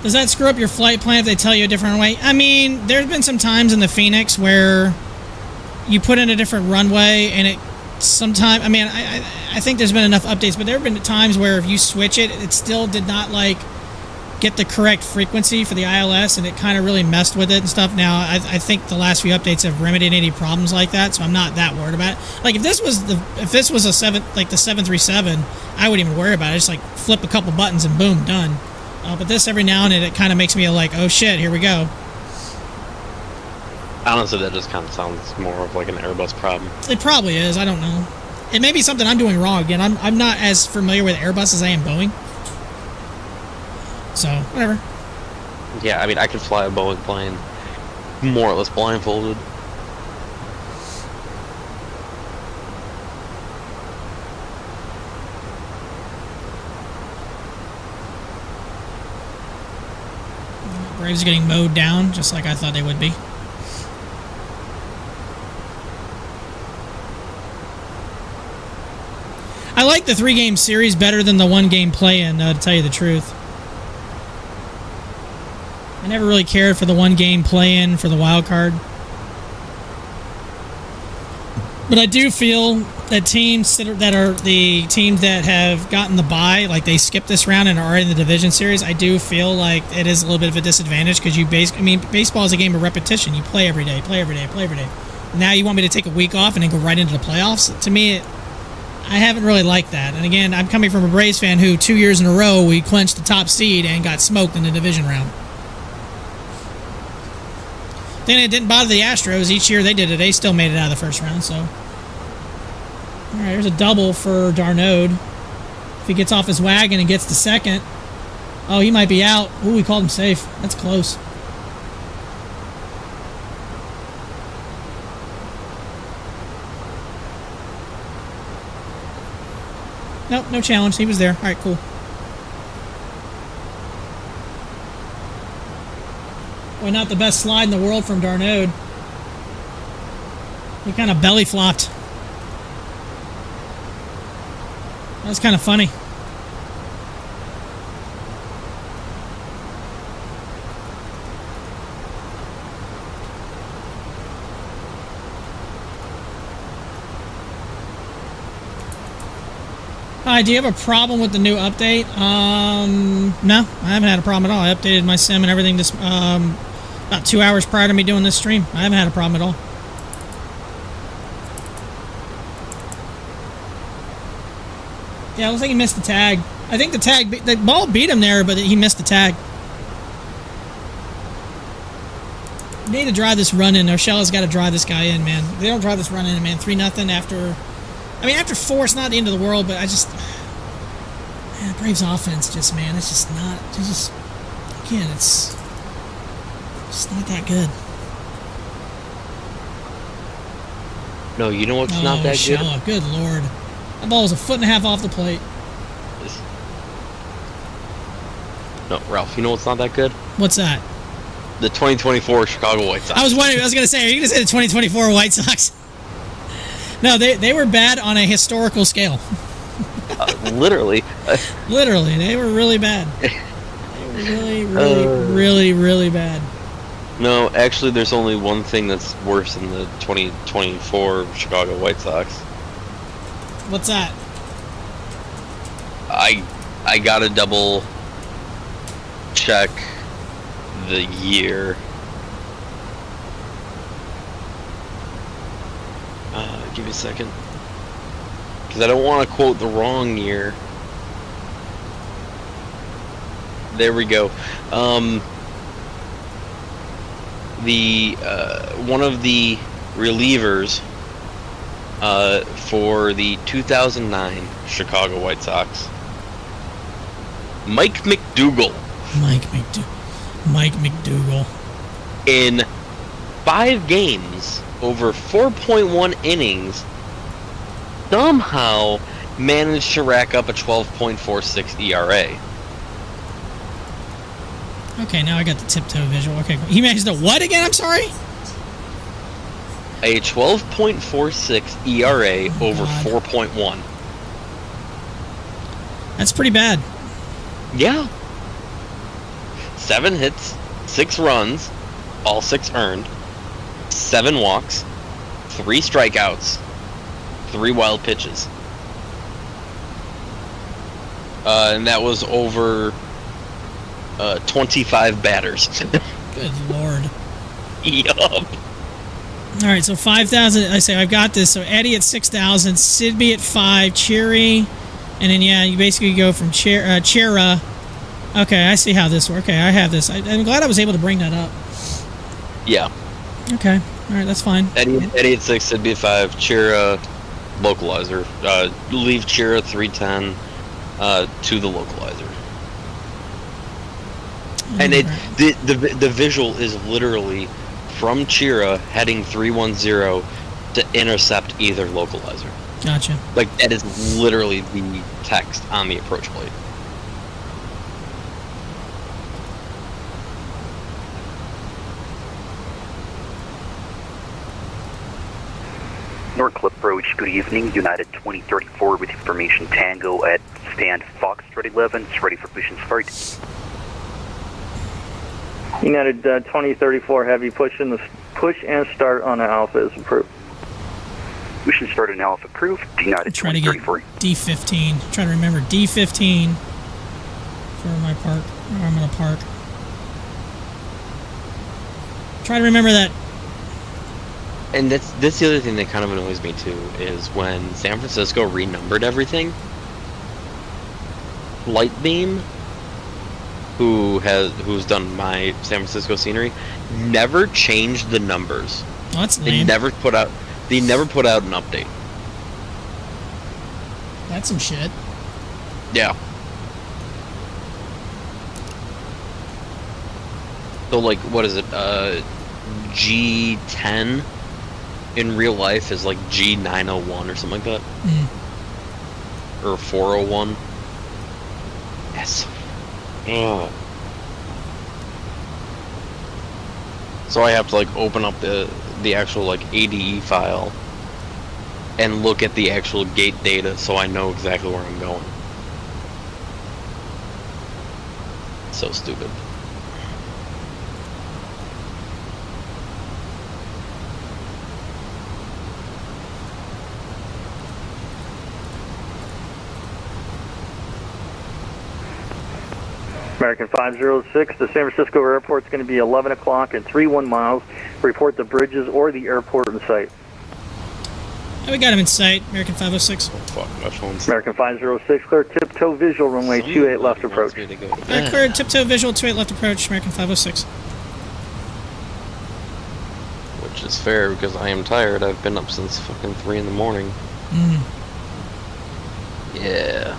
Does that screw up your flight plan if they tell you a different way? I mean, there's been some times in the Phoenix where you put in a different runway and it sometimes, I mean, I think there's been enough updates, but there have been times where if you switch it, it still did not like get the correct frequency for the ILS, and it kind of really messed with it and stuff. Now, I think the last few updates have remedied any problems like that, so I'm not that worried about it. Like, if this was a 737, I wouldn't even worry about it. Just like flip a couple buttons and boom, done. But this every now and then, it kind of makes me like, oh shit, here we go. Honestly, that just kind of sounds more of like an Airbus problem. It probably is. I don't know. It may be something I'm doing wrong. Again, I'm not as familiar with Airbus as I am Boeing. So, whatever. Yeah, I mean, I could fly a Boeing plane more or less blindfolded. Braves are getting mowed down, just like I thought they would be. I like the 3-game series better than the 1-game play-in, to tell you the truth. I never really cared for the 1-game play-in for the wild card. But I do feel that teams that are the teams that have gotten the bye, like they skipped this round and are in the division series, I do feel like it is a little bit of a disadvantage because baseball is a game of repetition. You play every day, play every day, play every day. Now you want me to take a week off and then go right into the playoffs? To me, I haven't really liked that. And again, I'm coming from a Braves fan who 2 years in a row we clinched the top seed and got smoked in the division round. Then it didn't bother the Astros. Each year they did it. They still made it out of the first round. So, all right, here's a double for Darnode. If he gets off his wagon and gets to second, oh, he might be out. Ooh, we called him safe. That's close. Nope, no challenge. He was there. All right, cool. Boy, not the best slide in the world from Darnode. He kind of belly flopped. That was kind of funny. Hi, do you have a problem with the new update? No, I haven't had a problem at all. I updated my sim and everything just about 2 hours prior to me doing this stream. I haven't had a problem at all. Yeah, it looks like he missed the tag. I think the ball beat him there, but he missed the tag. They need to drive this run in. Urshela's got to drive this guy in, man. If they don't drive this run in, man, 3-0 after... I mean, after 4, it's not the end of the world, but I just... Man, Braves offense just, man, it's just not... It's just... Again, it's... It's not that good. No, you know what's not that Urshela, good lord. That ball was 1.5 feet off the plate. No, Ralph, you know what's not that good? What's that? The 2024 Chicago White Sox. I was wondering, I was going to say, are you going to say the 2024 White Sox? No, they were bad on a historical scale. Literally. Literally, they were really bad. They were really bad. No, actually, there's only one thing that's worse than the 2024 Chicago White Sox. What's that? I gotta double check the year. Give me a second. Because I don't want to quote the wrong year. There we go. One of the relievers for the 2009 Chicago White Sox, Mike McDougal. Mike McDougal. In 5 games, over 4.1 innings, somehow managed to rack up a 12.46 ERA. Okay, now I got the tiptoe visual. Okay, he managed to what again? I'm sorry? A 12.46 ERA over 4.1. That's pretty bad. Yeah. 7 hits, 6 runs, all 6 earned, 7 walks, 3 strikeouts, 3 wild pitches. And that was over 25 batters. Good lord. Yup. All right, so 5,000. I say I've got this. So Eddie at 6,000, Sidby at 5, Cheery, and then yeah, you basically go from Chera. Okay, I see how this works. Okay, I have this. I'm glad I was able to bring that up. Yeah. Okay, all right, that's fine. Eddie at 6, Sidby at 5, Chera, localizer. Leave Chera 310 to the localizer. And the visual is literally from Chira heading 310 to intercept either localizer. Gotcha. Like, that is literally the text on the approach plate. Norcliffe approach, good evening. United 2034 with information Tango at stand Foxtrot 11. It's ready for push and start. United 2034 Heavy, push and start on an Alpha is approved. Push and start on Alpha approved. United Try to get 2034. D15. Try to remember D15 for my park. Where I'm going to park. Try to remember that. And that's the other thing that kind of annoys me too, is when San Francisco renumbered everything, Lightbeam, who's done my San Francisco scenery, never changed the numbers. Oh, that's lame. They never put out an update. That's some shit. Yeah. So like, what is it? G10 in real life is like G901 or something like that. Or 401. Yes. Ugh. So I have to like open up the actual like ADE file and look at the actual gate data so I know exactly where I'm going. So stupid. American 506, the San Francisco airport is going to be 11 o'clock and 31 miles. Report the bridges or the airport in sight. Oh, we got him in sight. American 506. Oh, fuck, my phone's... American 506, clear tiptoe visual runway 28 left approach. Clear tiptoe visual 28 left approach. American 506. Which is fair because I am tired. I've been up since fucking 3 in the morning. Yeah.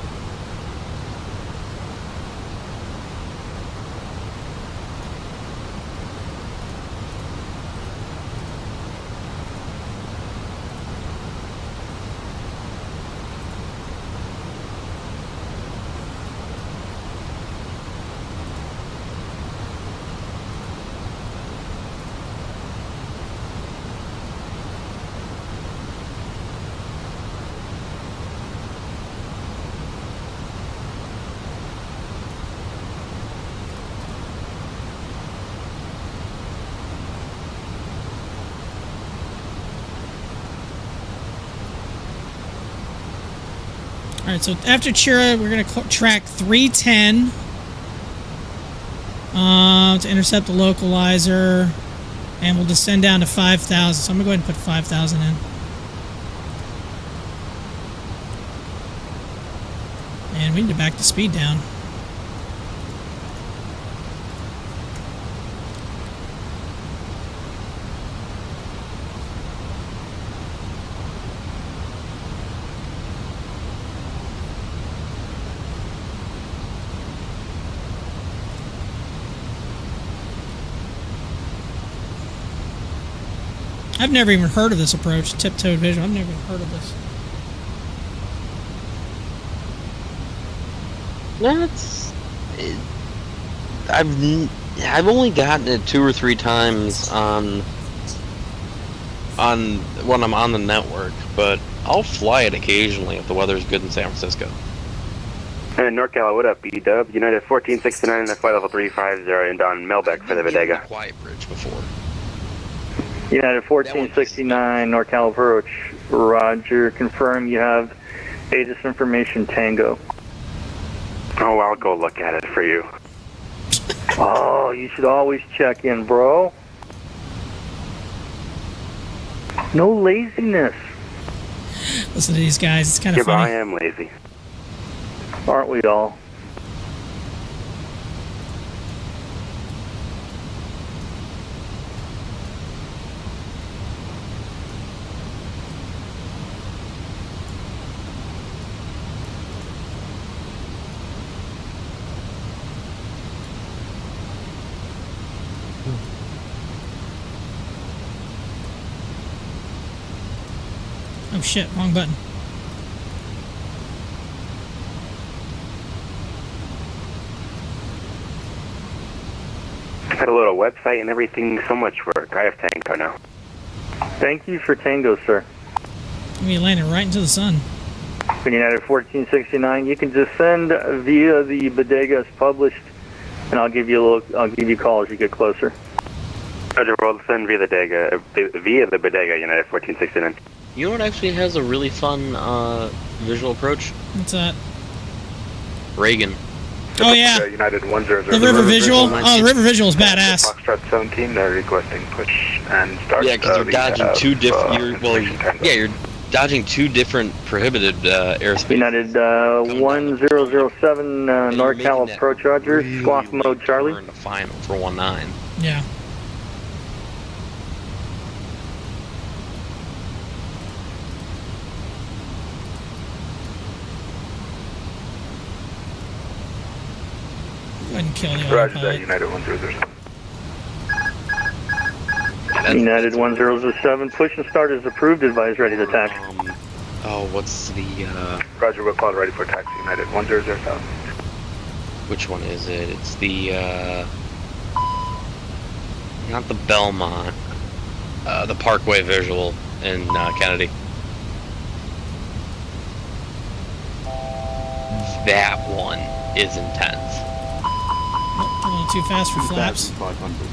Alright, so after Chira, we're going to track 310 to intercept the localizer, and we'll descend down to 5,000. So I'm going to go ahead and put 5,000 in. And we need to back the speed down. I've never even heard of this approach, tiptoed visual. I've never even heard of this. I've only gotten it 2 or 3 times on when I'm on the network, but I'll fly it occasionally if the weather's good in San Francisco. NorCal, what up, B-Dub? United 1469 and flight level 350 inbound Melbeck for the Bodega. Quiet bridge before. United 1469, NorCal approach. Roger, confirm you have ATIS information Tango. Oh, I'll go look at it for you. Oh, you should always check in, bro. No laziness. Listen to these guys. It's kind of Yeah, but I funny. am lazy. Aren't we all? Oh shit, wrong button. Had a little website and everything. So much work. I have Tango now. Thank you for Tango, sir. We landed right into the sun. United 1469, you can just send via the bodega as published, and I'll give you a call as you get closer. Roger, we'll send via the bodega, United 1469. You know what actually has a really fun visual approach? What's that? Reagan. Oh yeah, United 100. the river visual. Oh, the river visual is badass. Foxtrot 17, they're requesting push and start. Yeah, because you're dodging two different. You're dodging two different prohibited airspace. United 1007 NorCal approach, Roger. Squawk mode, Charlie. In the final for 19. Yeah. Go ahead and kill the autopilot. United 100. United 1007, push and start is approved. Advise ready to taxi. What's the Roger, we'll call ready for taxi. United 1007. which one is it? It's the not the Belmont, the Parkway visual in Kennedy. That one is intense. A little too fast for flaps. 500.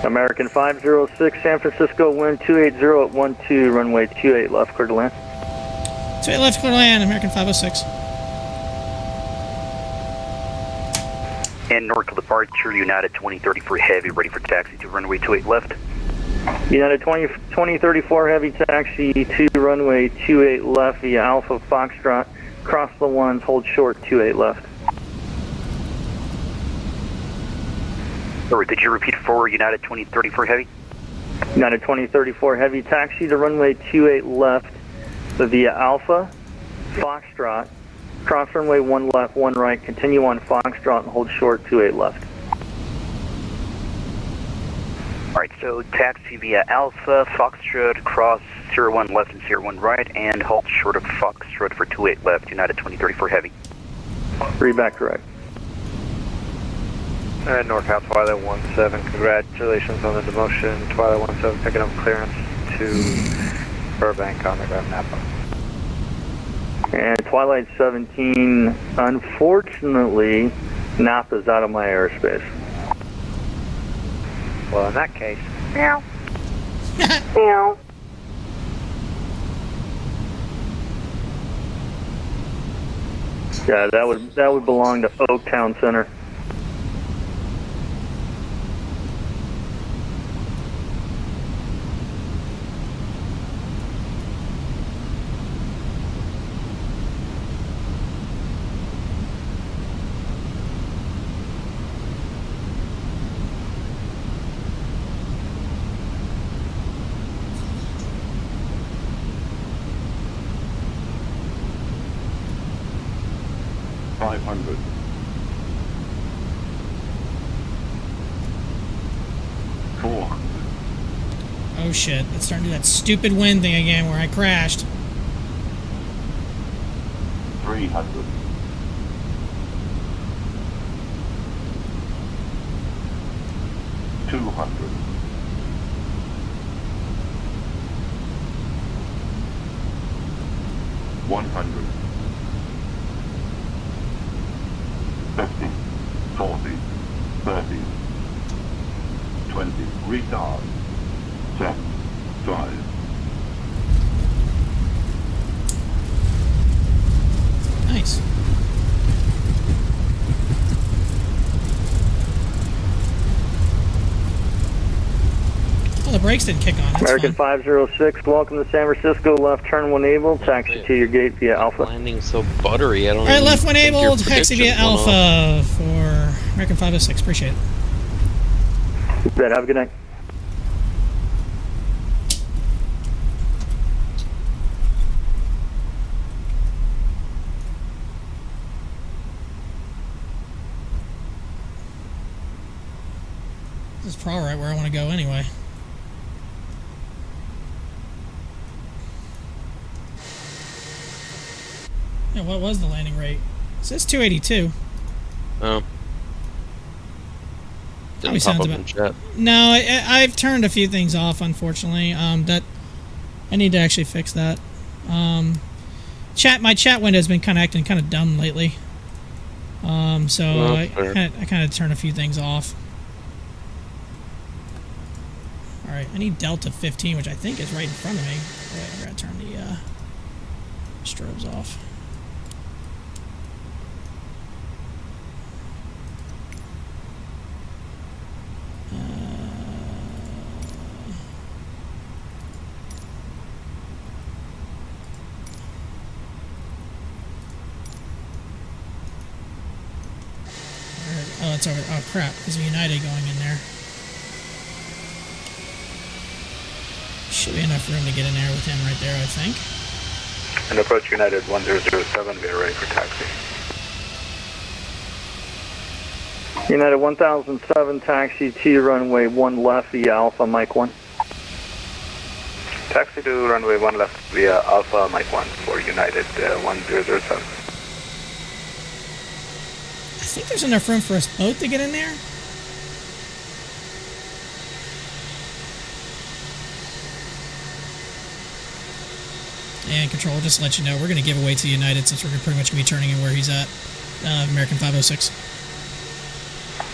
American 506, San Francisco, wind 280 at 12, runway 28 left, clear to land. 28 left, clear to land, American 506. And NorCal departure, United 2034 Heavy, ready for taxi to runway 28 left. United 2034 heavy taxi to runway 28 left via Alpha Foxtrot. Cross the ones, hold short 28 left. Sorry, could you repeat for United 2034 Heavy? United 2034 heavy taxi to runway 28 left via Alpha Foxtrot. Cross runway 1 left, 1 right, continue on Foxtrot and hold short 28 left. Alright, so taxi via Alpha, Foxtrot, cross 01 left and 01 right, and halt short of Foxtrot for 28 left, United 2034 Heavy. Read back correct. NorCal Twilight 17, congratulations on the demotion. Twilight 17 picking up clearance to Burbank on the ground Napa. And Twilight 17, unfortunately, Napa's out of my airspace. Well, in that case, Meow. Meow. Yeah, that would belong to Oaktown Center. Oh shit, it's starting to do that stupid wind thing again where I crashed. 300. 200. 100. 50. 40. 30. 20. Retard. Set. 5. Nice. Oh, the brakes didn't kick on. That's American fun. 506, welcome to San Francisco. Left turn when able. Taxi to your gate via Alpha. Landing so buttery, I don't All right, even left when think your able, taxi via prediction went off. Alpha for American 506. Appreciate it. Good, have a good night. This is probably right where I want to go anyway. Yeah, what was the landing rate? It says 282. Oh. Probably Didn't pop sounds up about- in chat. No, I've turned a few things off, unfortunately. That I need to actually fix that. My chat window's been kind of acting kind of dumb lately. So Well, I fair. kind of turned a few things off. All right, I need Delta 15, which I think is right in front of me. Wait, I gotta turn the strobes off. Oh, it's over. Oh, crap. There's a United going in there. Should be enough room to get in there with him right there, I think. And approach United 1007, be ready for taxi. United 1007, taxi to runway 1 left via Alpha, Mike 1. Taxi to runway 1 left via Alpha, Mike 1 for United 1007. I think there's enough room for us both to get in there. And Control, just to let you know, we're going to give away to United since we're pretty much going to be turning in where he's at. American 506.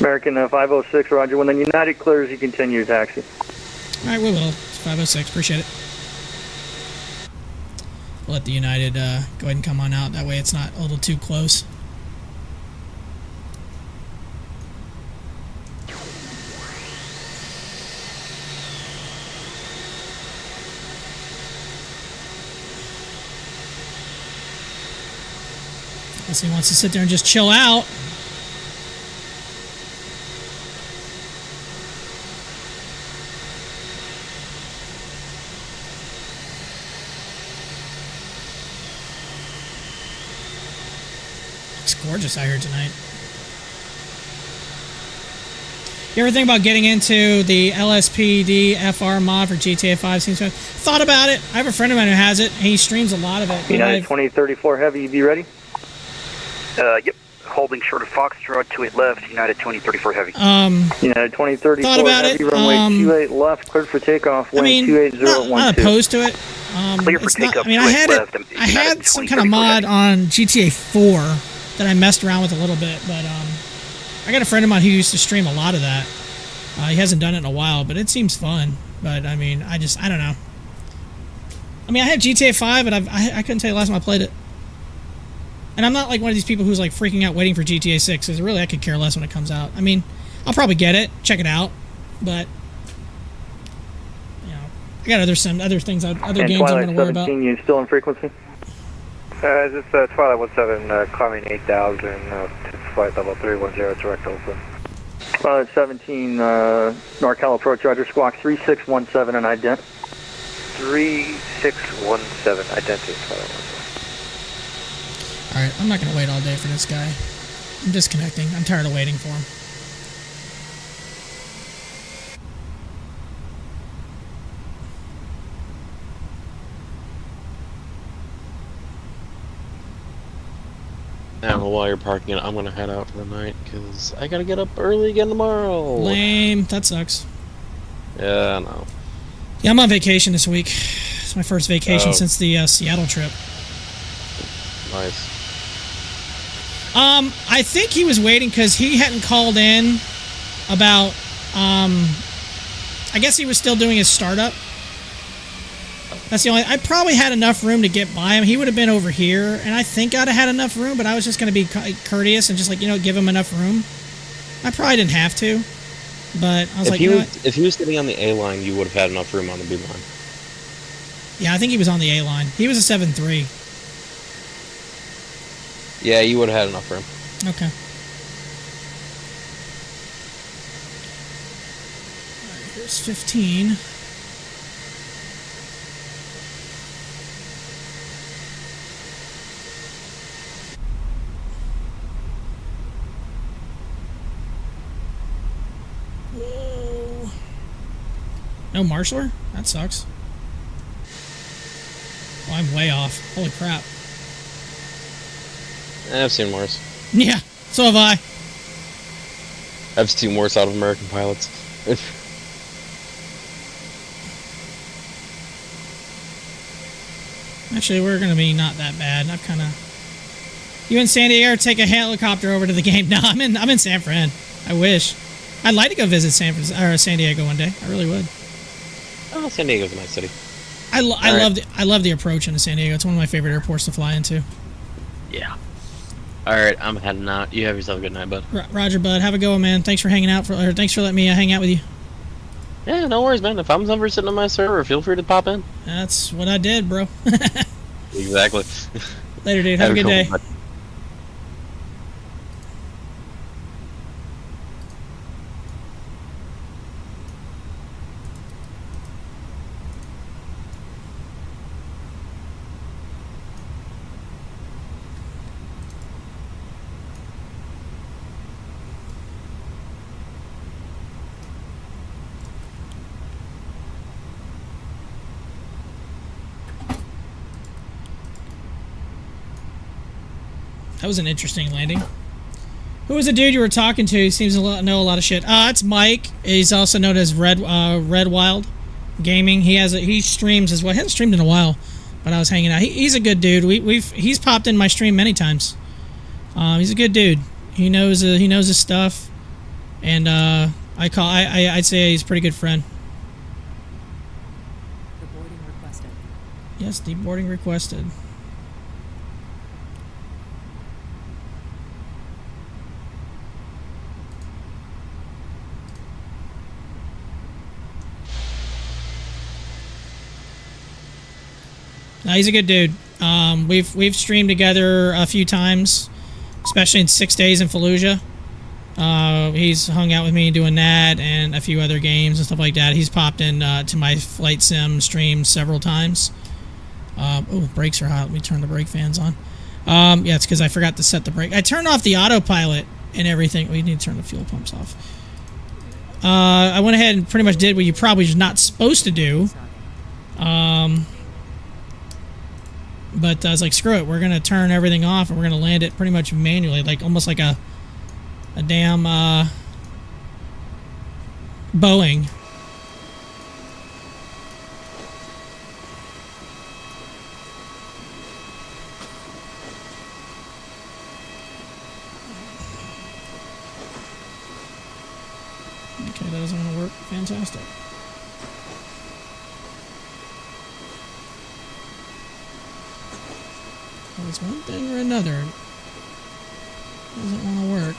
American 506, roger. When the United clears, you continue your taxi. All right, we will. It's 506. Appreciate it. We'll let the United go ahead and come on out. That way it's not a little too close. Unless he wants to sit there and just chill out. It's gorgeous out here tonight. You ever think about getting into the LSPD FR mod for GTA 5? Seems fun. Thought about it. I have a friend of mine who has it, and he streams a lot of it. United 2034 Heavy, you be ready? Yep. Holding short of Foxtrot, 28 left, United 2034 Heavy. United 2034 Thought about Heavy, it. runway 28 left, cleared for takeoff, I wind mean, 28012. not opposed to it. Clear for It's not, takeoff, I mean, I had 28 it. left, I United had some kind of 2034 mod Heavy. on GTA 4 that I messed around with a little bit, but I got a friend of mine who used to stream a lot of that. He hasn't done it in a while, but it seems fun. But I mean, I don't know. I mean, I have GTA 5, but I couldn't tell you the last time I played it. And I'm not like one of these people who's like freaking out waiting for GTA 6, because really I could care less when it comes out. I mean, I'll probably get it, check it out, but you know, I got other things, other And games I'm Twilight going to worry about. 17, you still in frequency? This is Twilight 17, climbing 8000, flight level 310, direct open. Twilight 17, NorCal approach, roger, squawk 3617 and ident. 3617, identity, Twilight 17. Alright, I'm not going to wait all day for this guy. I'm disconnecting. I'm tired of waiting for him. Now, while you're parking it, I'm gonna head out for the night because I gotta get up early again tomorrow. Lame. That sucks. Yeah, I know. Yeah, I'm on vacation this week. It's my first vacation since the Seattle trip. Nice. I think he was waiting because he hadn't called in about, I guess he was still doing his startup. That's the only, I probably had enough room to get by him. He would have been over here, and I think I'd have had enough room, but I was just going to be courteous and just like, give him enough room. I probably didn't have to, but I was like, if he was sitting on the A line, you would have had enough room on the B line. Yeah, I think he was on the A line. He was a 7-3. Yeah, you would have had enough room. Okay. All right, here's 15. Whoa. No marshaller? That sucks. Oh, I'm way off. Holy crap. I've seen worse. Yeah, so have I. I've seen worse out of American pilots. Actually, we're going to be not that bad. I've kind of... You in San Diego, take a helicopter over to the game? No, I'm in San Fran. I wish. I'd like to go visit San Diego one day. I really would. Oh, San Diego's a nice city. I love the approach into San Diego. It's one of my favorite airports to fly into. Yeah. All right, I'm heading out. You have yourself a good night, bud. Roger, bud. Have a go, man. Thanks for hanging out. Thanks for letting me hang out with you. Yeah, no worries, man. If I'm ever sitting on my server, feel free to pop in. That's what I did, bro. Exactly. Later, dude. Have a good day. That was an interesting landing. Who was the dude you were talking to? He seems to know a lot of shit. It's Mike. He's also known as Red Wild Gaming. He streams as well. He hasn't streamed in a while, but I was hanging out. He's a good dude. He's popped in my stream many times. He's a good dude. He knows his stuff, and I'd say he's a pretty good friend. Deboarding requested. Yes, deboarding requested. No, he's a good dude. We've streamed together a few times, especially in 6 days in Fallujah. He's hung out with me doing that and a few other games and stuff like that. He's popped in to my flight sim stream several times. Oh, brakes are hot. Let me turn the brake fans on. Yeah, it's because I forgot to set the brake. I turned off the autopilot and everything. We need to turn the fuel pumps off. I went ahead and pretty much did what you probably just not supposed to do. But I was like, screw it. We're going to turn everything off and we're going to land it pretty much manually, like almost like a damn Boeing. Okay, that doesn't want to work. Fantastic. Well, it's one thing or another. Doesn't want to work.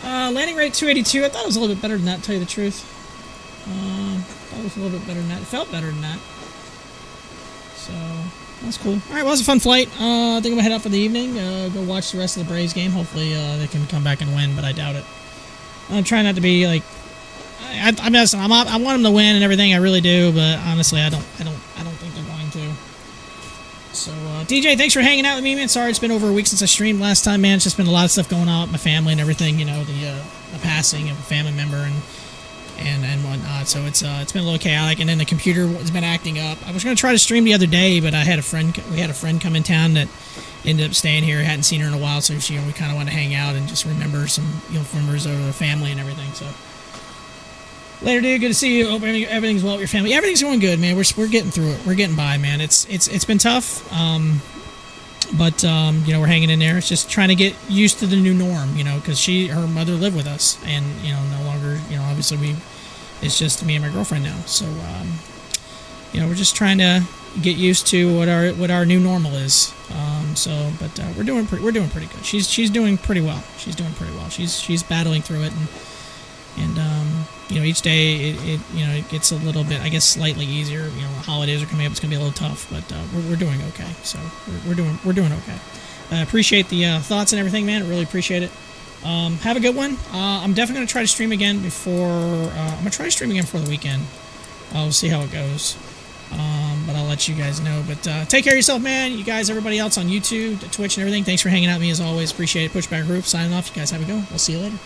Landing rate 282. I thought it was a little bit better than that, to tell you the truth. I thought it was a little bit better than that. It felt better than that. So, that's cool. Alright, well, it was a fun flight. I think I'm going to head out for the evening. Go watch the rest of the Braves game. Hopefully, they can come back and win, but I doubt it. I'm trying not to be, like... I want them to win and everything. I really do, but honestly, I don't think they're going to. So, DJ, thanks for hanging out with me, man. Sorry, it's been over a week since I streamed last time, man. It's just been a lot of stuff going on with my family and everything. You know, the passing of a family member and and whatnot. So it's been a little chaotic, and then the computer has been acting up. I was going to try to stream the other day, but I had a friend. We had a friend come in town that ended up staying here. Hadn't seen her in a while, so we kind of want to hang out and just remember some members of the family and everything. So later, dude. Good to see you. Hope everything's well with your family. Everything's going good, man. We're getting through it. We're getting by, man. It's been tough. But we're hanging in there. It's just trying to get used to the new norm, because her mother lived with us, and no longer, obviously it's just me and my girlfriend now. So we're just trying to get used to what our new normal is. But we're doing pretty good. She's doing pretty well. She's battling through it, and each day it gets a little bit, I guess, slightly easier. The holidays are coming up; it's gonna be a little tough, but we're doing okay. So we're doing okay. Appreciate the thoughts and everything, man. Really appreciate it. Have a good one. I'm definitely gonna try to stream again before. I'm gonna try to stream again before the weekend. I'll see how it goes. But I'll let you guys know. But take care of yourself, man. You guys, everybody else on YouTube, Twitch, and everything. Thanks for hanging out with me as always. Appreciate it. Pushback Roof signing off. You guys have a go. We'll see you later.